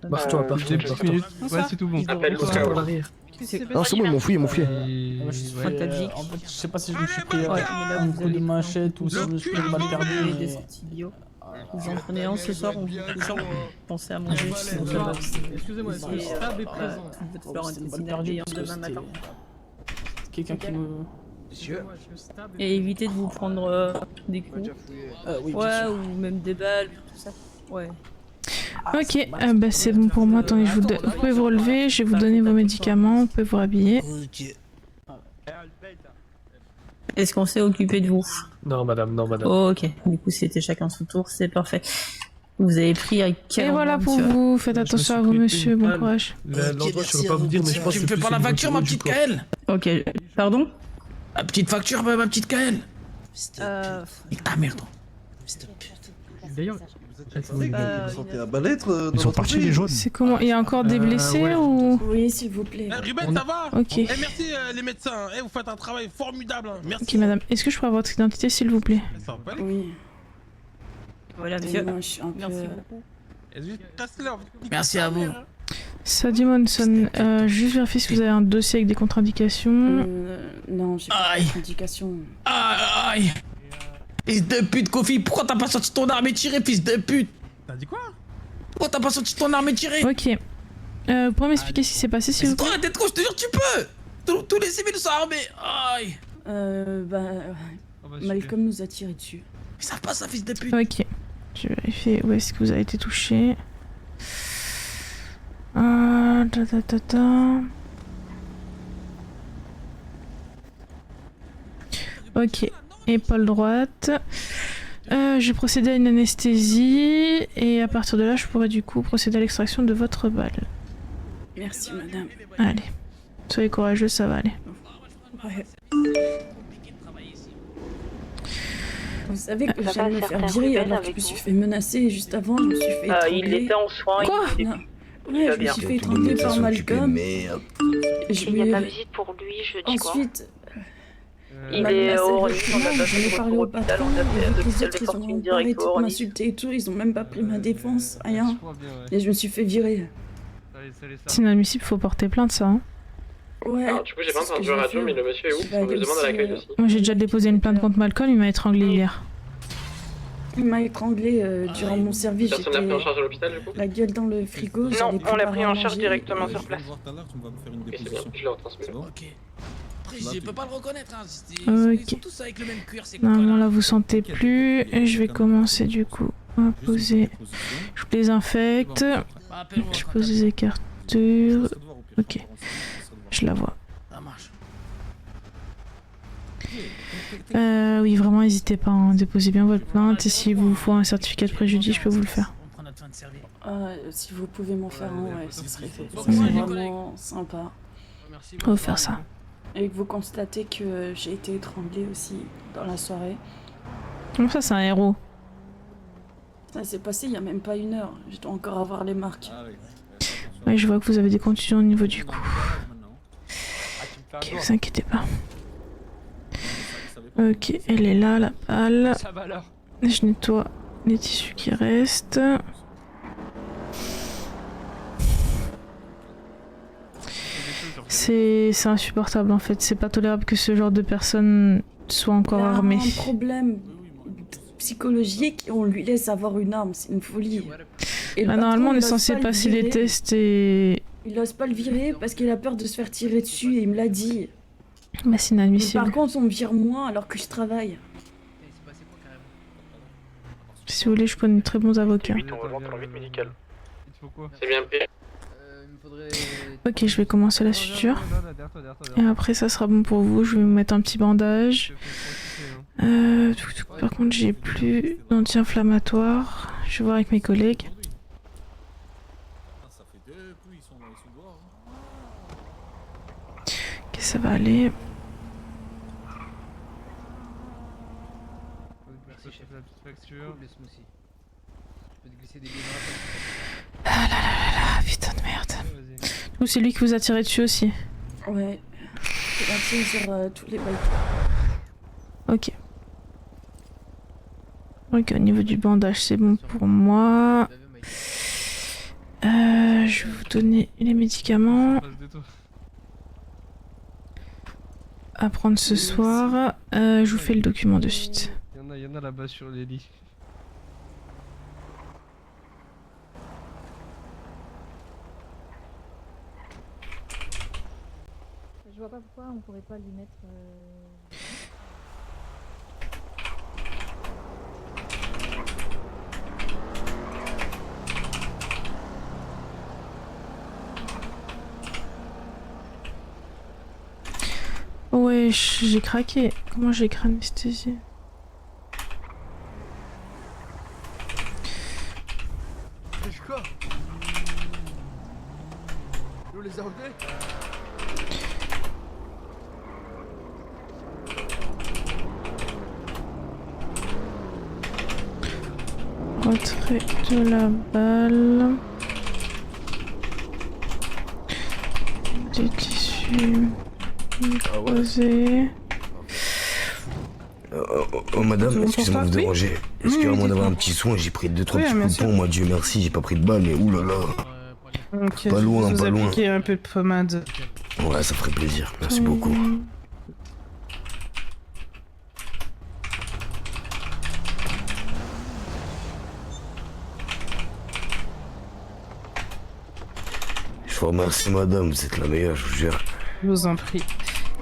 Barre-toi, barre-toi. Des petites minutes. Ouais, c'est tout bon. Non, c'est bon, ils m'ont fouillé, Ouais, en fait, je sais pas si je me suis pris un coup de machette ou si je me suis pris de mal perdu. Des sorties bio. Vous en prenez un ce soir, on vous couche, pensez à manger, sinon ça va. Excusez-moi, est-ce que le stab est présent? Votre fleur intestinale demain matin. Quelqu'un qui me... Et évitez de vous prendre des coups. Oui, ouais, ou même des balles, tout ça. Ouais. Ok, bah c'est bon pour moi. Attendez, vous pouvez vous relever, je vais vous donner vos médicaments, vous pouvez vous rhabiller. Est-ce qu'on s'est occupé de vous? Non, madame, non, madame. Oh, ok, du coup c'était chacun son tour, c'est parfait. Vous avez pris à quel Et voilà pour vous, faites attention à vous monsieur, bon courage. L'endroit, je ne peux pas vous dire, mais je pense Tu que me fais pas la facture, ma petite Kael? Ok, pardon? La petite facture, ma petite Kael? Ah merde. D'ailleurs, vous sentez un mal-être Ils sont partis les jaunes. C'est comment? Il y a encore des blessés ou? Oui, s'il vous plaît. Ruben, ça va? Ok. Merci les médecins, vous faites un travail formidable. Merci. Ok madame, est-ce que je peux avoir votre identité s'il vous plaît? Oui. Voilà, monsieur. Moi, je suis un peu... Merci à vous. Sadie Monson, juste vérifier si vous avez un dossier avec des contre-indications. Non, j'ai pas de contre-indications. Aïe. Fils de pute, Kofi, pourquoi t'as pas sorti ton arme et tiré, fils de pute? T'as dit quoi? Pourquoi t'as pas sorti ton arme et tiré? Ok. Vous pourriez m'expliquer ce qui s'est passé s'il vous plaît? C'est toi la tête con, je te jure, tu peux! Tous les civils sont armés! Aïe! Malcolm nous a tiré dessus. Ils savent pas ça, fils de pute! Ok. Je vais vérifier où est-ce que vous avez été touché. Ok. Épaule droite. Je vais procéder à une anesthésie et à partir de là, je pourrai du coup procéder à l'extraction de votre balle. Merci, madame. Allez. Soyez courageux, ça va aller. Ouais. Vous savez que j'allais me faire virer alors que je me suis fait menacer et juste avant je me suis fait étrangler. Il était en soins. Quoi? Ouais, je me suis fait étrangler par Malcolm. Il n'y a pas visite pour lui, je dis quoi? Ensuite, il est au renom, j'en ai parlé au patron, et les autres ils ont arrêté de m'insulter et tout, ils ont même pas pris ma défense, rien. Et je me suis fait virer. C'est inadmissible, faut porter plainte ça. Hein. Ouais. Alors, du coup, j'ai pas entendu la radio, mais le monsieur est où? On me demande à l'accueil aussi. Moi j'ai déjà déposé une plainte contre Malcolm, il m'a étranglé hier. Il m'a étranglé durant mon service. Personne l'a pris en charge à l'hôpital, du coup? La gueule dans le frigo. Non, on l'a pris en charge directement sur place. Ok, c'est bien, je l'ai retransmis. Ok. Après, je peux pas le reconnaître, hein. Ok. Ils sont tous avec le même cuir, c'est Normalement là vous sentez plus. Et je vais commencer du coup à poser. Je vous désinfecte. Je pose les écartures. Ok. Je la vois. Oui, vraiment, n'hésitez pas, hein. Déposez bien votre plainte et si vous faut un certificat de préjudice, je peux vous le faire. Si vous pouvez m'en faire un, ouais, ce serait fait. C'est vraiment sympa. On va faire ça. Et que vous constatez que j'ai été étranglée aussi dans la soirée. Comment ça, c'est un héros? Ça s'est passé il y a même pas 1 heure. Je dois encore avoir les marques. Ouais, je vois que vous avez des contusions au niveau du cou. Ok, vous inquiétez pas. Ok, elle est là, la balle. Je nettoie les tissus qui restent. C'est insupportable en fait. C'est pas tolérable que ce genre de personnes soit encore armées. Il y a un problème psychologique et on lui laisse avoir une arme. C'est une folie. Et bah, normalement, on est censé passer les tests et... Il ose pas le virer parce qu'il a peur de se faire tirer dessus et il me l'a dit. Bah, c'est inadmissible. Par contre, on me vire moins alors que je travaille. Si vous voulez, je connais de très bons avocats. C'est bien pire. Ok, je vais commencer la suture. Et après, ça sera bon pour vous. Je vais vous mettre un petit bandage. Par contre, j'ai plus d'anti-inflammatoire. Je vais voir avec mes collègues. Ok, ça va aller. Ah là là là là, putain de merde. Ou c'est lui qui vous a tiré dessus aussi? Ouais. Il a tiré sur tous les balles. Ok. Ok, au niveau du bandage, c'est bon pour moi. Je vais vous donner les médicaments à prendre ce soir. Je vous fais le document de suite. Il y en a là-bas sur les lits. Je vois pas pourquoi on pourrait pas lui mettre... Wesh, j'ai craqué. Comment j'ai anesthésié? Wesh quoi? Nous les a retenus? Retrait de la balle. Des tissus creusés. Oh madame, excusez-moi de vous déranger. Excusez-moi d'avoir un petit soin, j'ai pris 2-3 petits coups de poing, moi Dieu merci, j'ai pas pris de balle, mais oulala. Ok, Pas loin, je vais pas vous loin. appliquer un peu de pommade. Ouais, ça ferait plaisir, merci beaucoup. Je vous remercie madame, vous êtes la meilleure, je vous jure. Je vous en prie.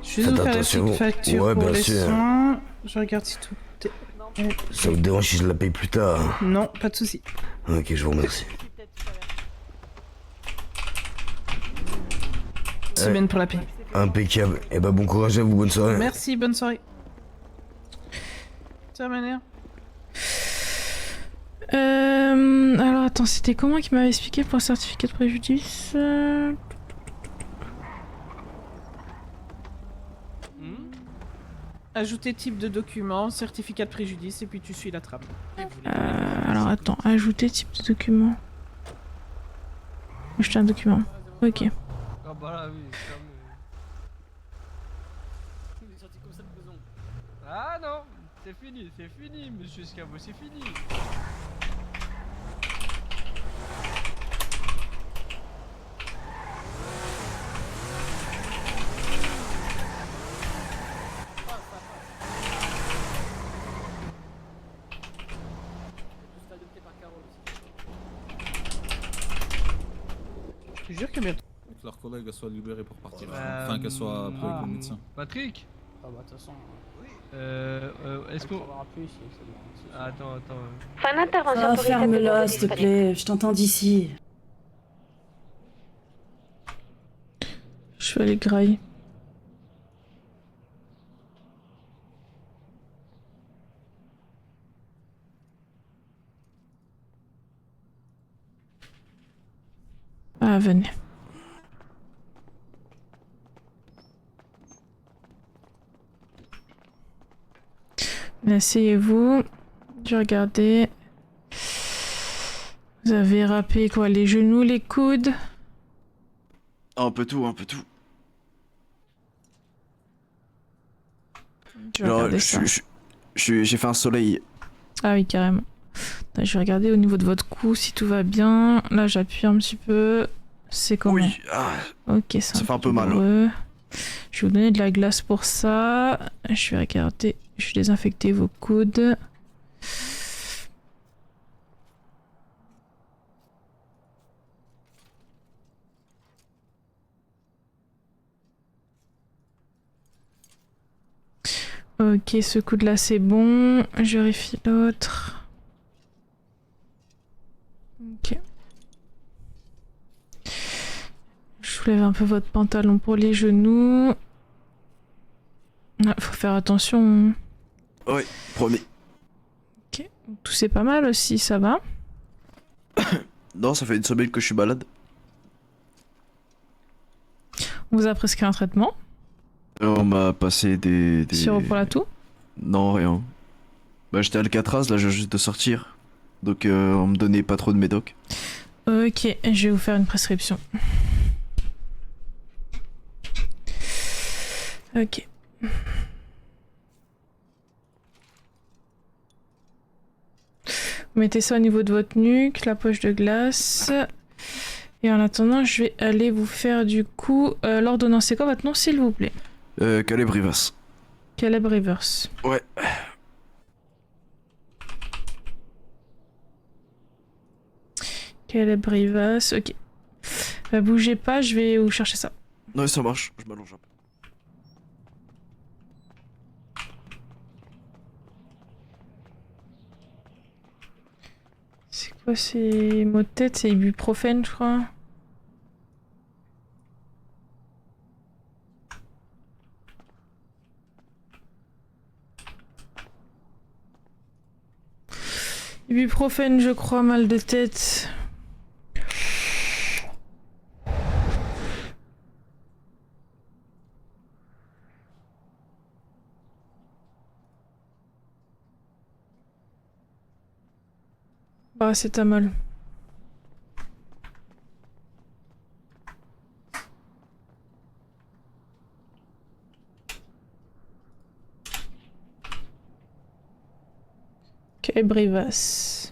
Je vais Faites vous faire la attention. petite facture Ouais, pour bien les sûr. soins. Je regarde si tout est... Ça vous dérange si je la paye plus tard hein? Non, pas de souci. Ok, je vous remercie. Semaine pour la paix. Impeccable. Eh ben bon courage à vous, bonne soirée. Merci, bonne soirée. Ça manière. Alors attends, c'était comment qui m'avait expliqué pour le certificat de préjudice Ajouter type de document, certificat de préjudice, et puis tu suis la trame. Alors attends, ajouter type de document. Ajouter un document. Ok. Ah bah là, oui, ah non, c'est fini, monsieur Scabo, c'est fini. Je te jure que bientôt. Que leur collègue soit libérée pour partir. Enfin, qu'elle soit appelée avec le médecin. Patrick? Ah bah de toute façon. Est-ce qu'on... Attends. Fin d'intervention Ah, pour état de ferme-la, l'eau s'il te disponible. plaît, je t'entends d'ici. Je vais aller grailler. Ah, venez. Asseyez-vous. Je vais regarder. Vous avez râpé quoi? Les genoux, les coudes? Un peu tout, un peu tout. Je vais regarder ça. J'ai fait un soleil. Ah oui, carrément. Attends, je vais regarder au niveau de votre cou si tout va bien. Là, j'appuie un petit peu. C'est comment? Oui, ah, ok, ça fait un peu mal. douloureux. Je vais vous donner de la glace pour ça. Je vais regarder. Je vais désinfecter vos coudes. Ok, ce coude là c'est bon. Je vérifie l'autre. Ok. Je soulève un peu votre pantalon pour les genoux. Ah, faut faire attention. Oui, promis. Ok. Tout c'est pas mal aussi, ça va? Non, ça fait une semaine que je suis malade. On vous a prescrit un traitement? On m'a passé des... Sirop pour la toux? Non, rien. Bah j'étais à Alcatraz, là je viens juste de sortir. Donc on me donnait pas trop de médoc. Ok, je vais vous faire une prescription. Ok. Vous mettez ça au niveau de votre nuque, la poche de glace. Et en attendant, je vais aller vous faire du coup... l'ordonnance, c'est quoi votre nom s'il vous plaît? Caleb Rivas. Caleb Rivers. Ouais. Caleb Rivas, ok. Bougez pas, je vais vous chercher ça. Ouais, ça marche, je m'allonge un peu. C'est quoi ces mots de tête? C'est ibuprofène, je crois. Ibuprofène, je crois, mal de tête. Paracétamol. Ok, Brivas.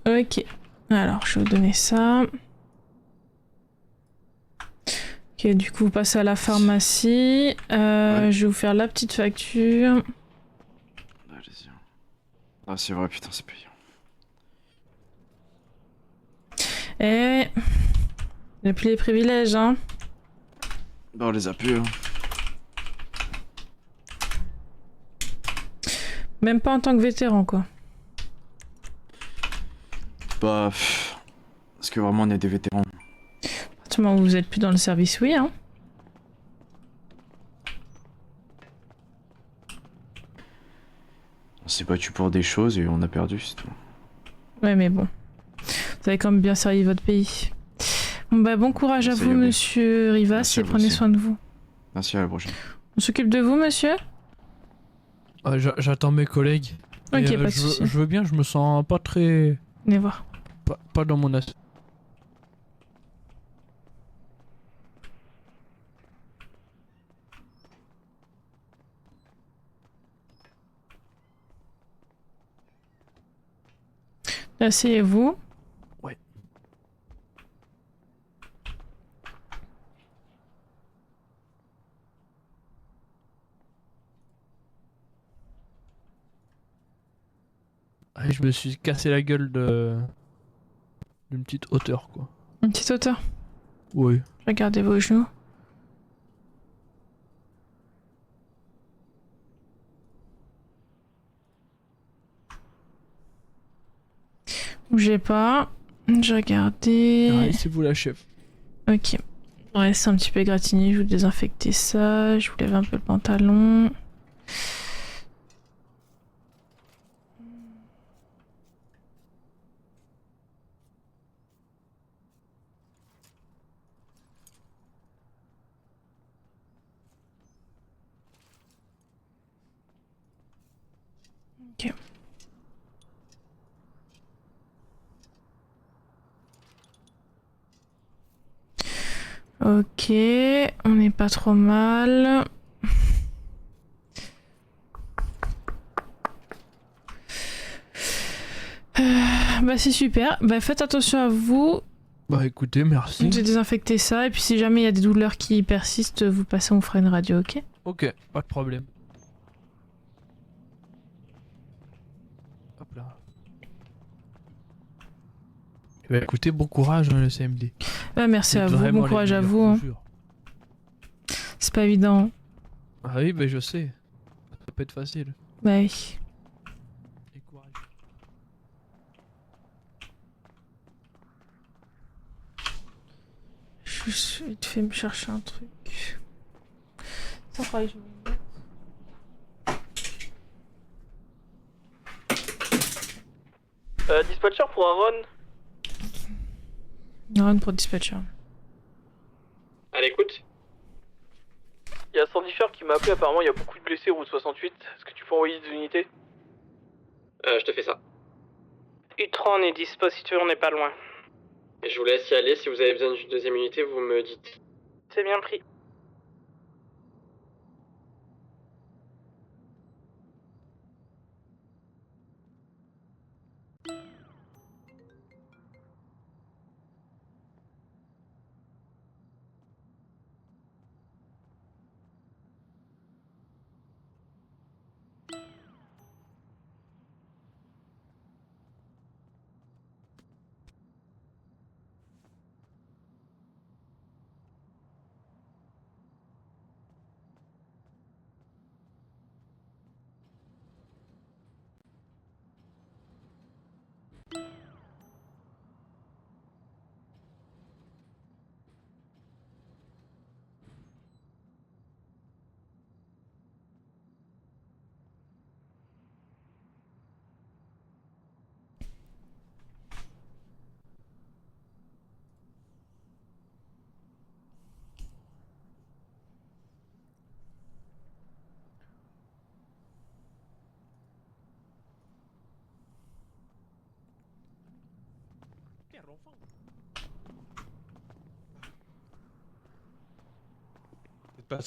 Ok, alors je vais vous donner ça. Ok, du coup vous passez à la pharmacie. Je vais vous faire la petite facture. Allez-y. Ah, c'est vrai, putain, c'est payant. Eh, il n'y a plus les privilèges, hein. Bah, on les a plus, hein. Même pas en tant que vétéran, quoi. Bah, est-ce que vraiment on est des vétérans? À partir du moment où vous êtes plus dans le service, oui, hein. On s'est battu pour des choses et on a perdu, c'est tout. Ouais, mais bon. Vous avez quand même bien servi votre pays. Bon, bah, bon courage à vous, monsieur Rivas, et prenez soin de vous. Merci, à la prochaine. On s'occupe de vous, monsieur? J'attends mes collègues. Ok, Et, pas de soucis. je veux bien, je me sens pas très... Venez voir. Pas dans mon as. Asseyez-vous. Ouais. Ah, je me suis cassé la gueule d'une petite hauteur, quoi. Une petite hauteur. Oui. Regardez vos genoux. Bougez pas. J'ai regardé. Ah, laissez-vous la chef. Ok. Ouais, c'est un petit peu égratigné. Je vous désinfecter ça. Je vous lève un peu le pantalon. Ok. Ok, on n'est pas trop mal. Bah c'est super. Bah faites attention à vous. Bah écoutez, merci. J'ai désinfecté ça et puis si jamais il y a des douleurs qui persistent, vous passez, on fera une radio, ok? Ok, pas de problème. Hop là. Bah écoutez, bon courage hein, le CMD. Bah merci C'est à vous, vraiment bon courage les à meilleurs, vous. je Hein. vous jure. C'est pas évident. Ah oui, bah je sais. Ça peut être facile. Bah oui. Et courage. Je vite fait me chercher un truc. Ça fera que je me mette. Dispatcher pour Aaron. Rien pour dispatcher. À l'écoute. Il y a Sandifer qui m'a appelé, apparemment il y a beaucoup de blessés route 68. Est-ce que tu peux envoyer des unités? Je te fais ça. U30 est dispo si tu veux, on n'est pas loin. Et je vous laisse y aller, si vous avez besoin d'une deuxième unité, vous me dites. C'est bien pris.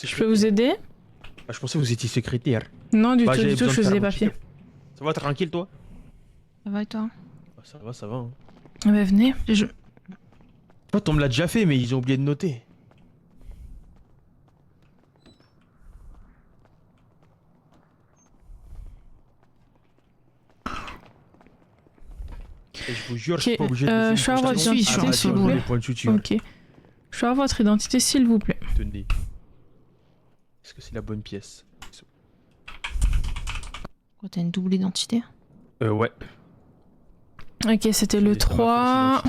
Je peux vous aider? Je pensais que vous étiez secrétaire. Non, du tout, j'avais du tout, besoin de je faisais faire des un papiers. petit- Ça va, tranquille toi? Ça va et toi? Ça va, ça va. Hein. Ah bah venez, Toi, on me l'a déjà fait, mais ils ont oublié de noter. Et je vous jure, je suis pas obligé de laisser je peux avoir votre identité, s'il vous plaît. Ok. Je peux avoir votre identité, s'il vous plaît. Tenez. Est-ce que c'est la bonne pièce? Oh, t'as une double identité? Ouais. Ok, c'était le 3.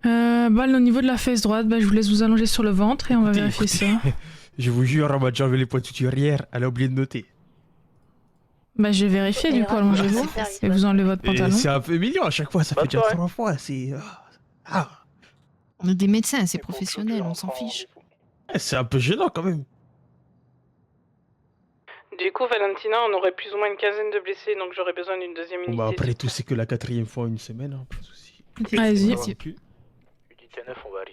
Balle au niveau de la fesse droite, bah, je vous laisse vous allonger sur le ventre et on va vérifier ça. Je vous jure, on m'a déjà enlevé les points suturières, elle a oublié de noter. Bah je vais vérifier du coup, allongez-vous et vous enlevez votre pantalon. C'est un peu mignon à chaque fois, ça fait déjà 3 fois, c'est... On est des médecins, c'est professionnel, on s'en fiche. C'est un peu gênant quand même. Du coup, Valentina, on aurait plus ou moins une quinzaine de blessés, donc j'aurais besoin d'une deuxième Bon unité. bah après tout, c'est que la 4ème fois en une semaine, hein, pas de soucis. Vas-y.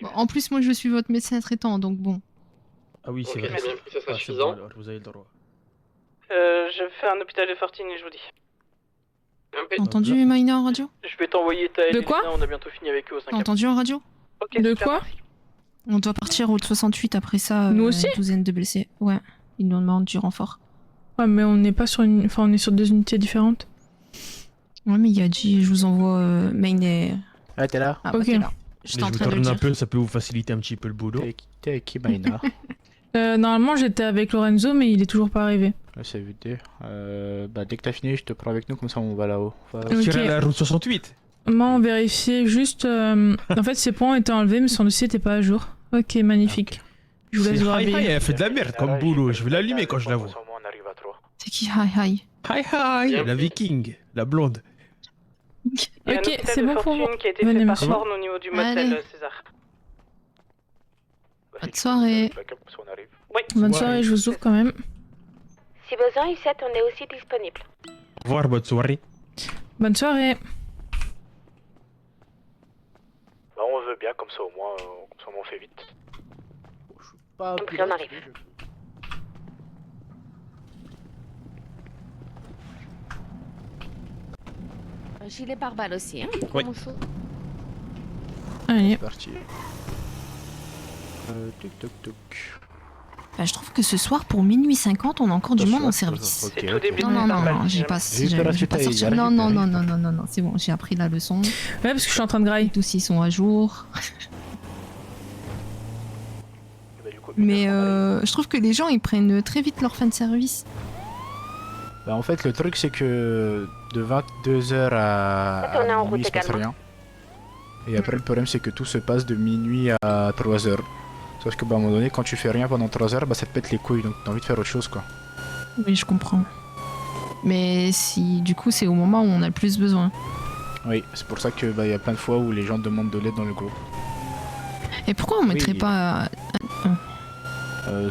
Bon, en plus, moi je suis votre médecin traitant, donc bon. Ah oui, c'est Ok, vrai. bien, ça sera c'est suffisant. bon, alors, vous avez le droit. Je fais un hôpital de Fortine et je vous dis. T'as entendu Maïna en radio? Je vais t'envoyer ta De quoi? on a bientôt fini avec eux au 5e. T'as entendu en radio? De quoi? On doit partir au 68 après ça. Nous aussi? Une douzaine de blessés. Ouais, ils nous demandent du renfort. Ouais, mais on n'est pas sur une. Enfin, on est sur 2 unités différentes. Ouais, mais il a dit, je vous envoie Maïna. Ah, t'es là? Ah, bah, Ok. t'es là. Mais J'étais en je vous train de le tourne un dire. peu, ça peut vous faciliter un petit peu le boulot. T'es avec qui, Maïna? Normalement, j'étais avec Lorenzo, mais il est toujours pas arrivé. C'est évité. Bah, dès que t'as fini, je te prends avec nous, comme ça on va là-haut. Ok. Tirer la route 68. Moi, on vérifiait juste. En fait, ses points ont été enlevés, mais son dossier n'était pas à jour. Ok, magnifique. Je vous laisse vous Hi hi, rhabiller. elle fait de la merde comme boulot, je vais l'allumer quand je la vois. C'est qui? Hi hi. Hi hi, la viking, la blonde. Il y a un Ok, hôpital c'est de bon pour Fortune moi. qui a été Venez, fait par monsieur. Horn au niveau du motel Allez. César. Bonne soirée. Bonne soirée, je vous ouvre quand même. Si besoin, Yvette, on est aussi disponible. Au revoir, bonne soirée. Bonne soirée. Bah, on veut bien, comme ça au moins on fait vite. Pas Donc, on arrive. Un gilet pare-balles aussi, hein? Oui. Mon chou. Allez. C'est parti. Tuk tuk tuk. Bah, je trouve que ce soir, pour minuit 50, on a encore du monde en service. Ok, Non, non, non, non, j'ai pas, J'ai j'ai peur à j'ai pas chuter, sorti. il y a Non, rien non, qui non, non, non, non, non, c'est bon, j'ai appris la leçon. Ouais, parce que je suis en train de grailler. Tous ils sont à jour. Mais je trouve que les gens, ils prennent très vite leur fin de service. Bah, en fait, le truc, c'est que de 22h à On est en route minuit, il se passe également. rien. Et après, le problème, c'est que tout se passe de minuit à 3h. Sauf que, bah, à un moment donné, quand tu fais rien pendant 3h, bah, ça te pète les couilles, donc t'as envie de faire autre chose, quoi. Oui, je comprends. Mais si, du coup, c'est au moment où on a le plus besoin. Oui, c'est pour ça que bah, y a plein de fois où les gens demandent de l'aide dans le groupe. Et pourquoi on mettrait Oui. pas...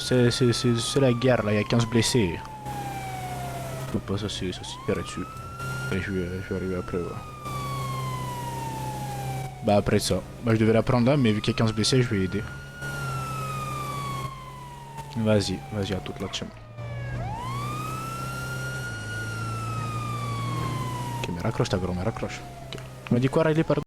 C'est la guerre, là, il y a 15 blessés. Je peux pas, ça c'est tiré dessus. Et je vais arriver après, ouais. Bah après ça, bah je devais la prendre là, mais vu qu'il y a 15 blessés, je vais aider. Vas-y, à toute la team. Ok, mais raccroche ta gros, mais raccroche. Ok. Tu m'as dit quoi, Riley, pardon?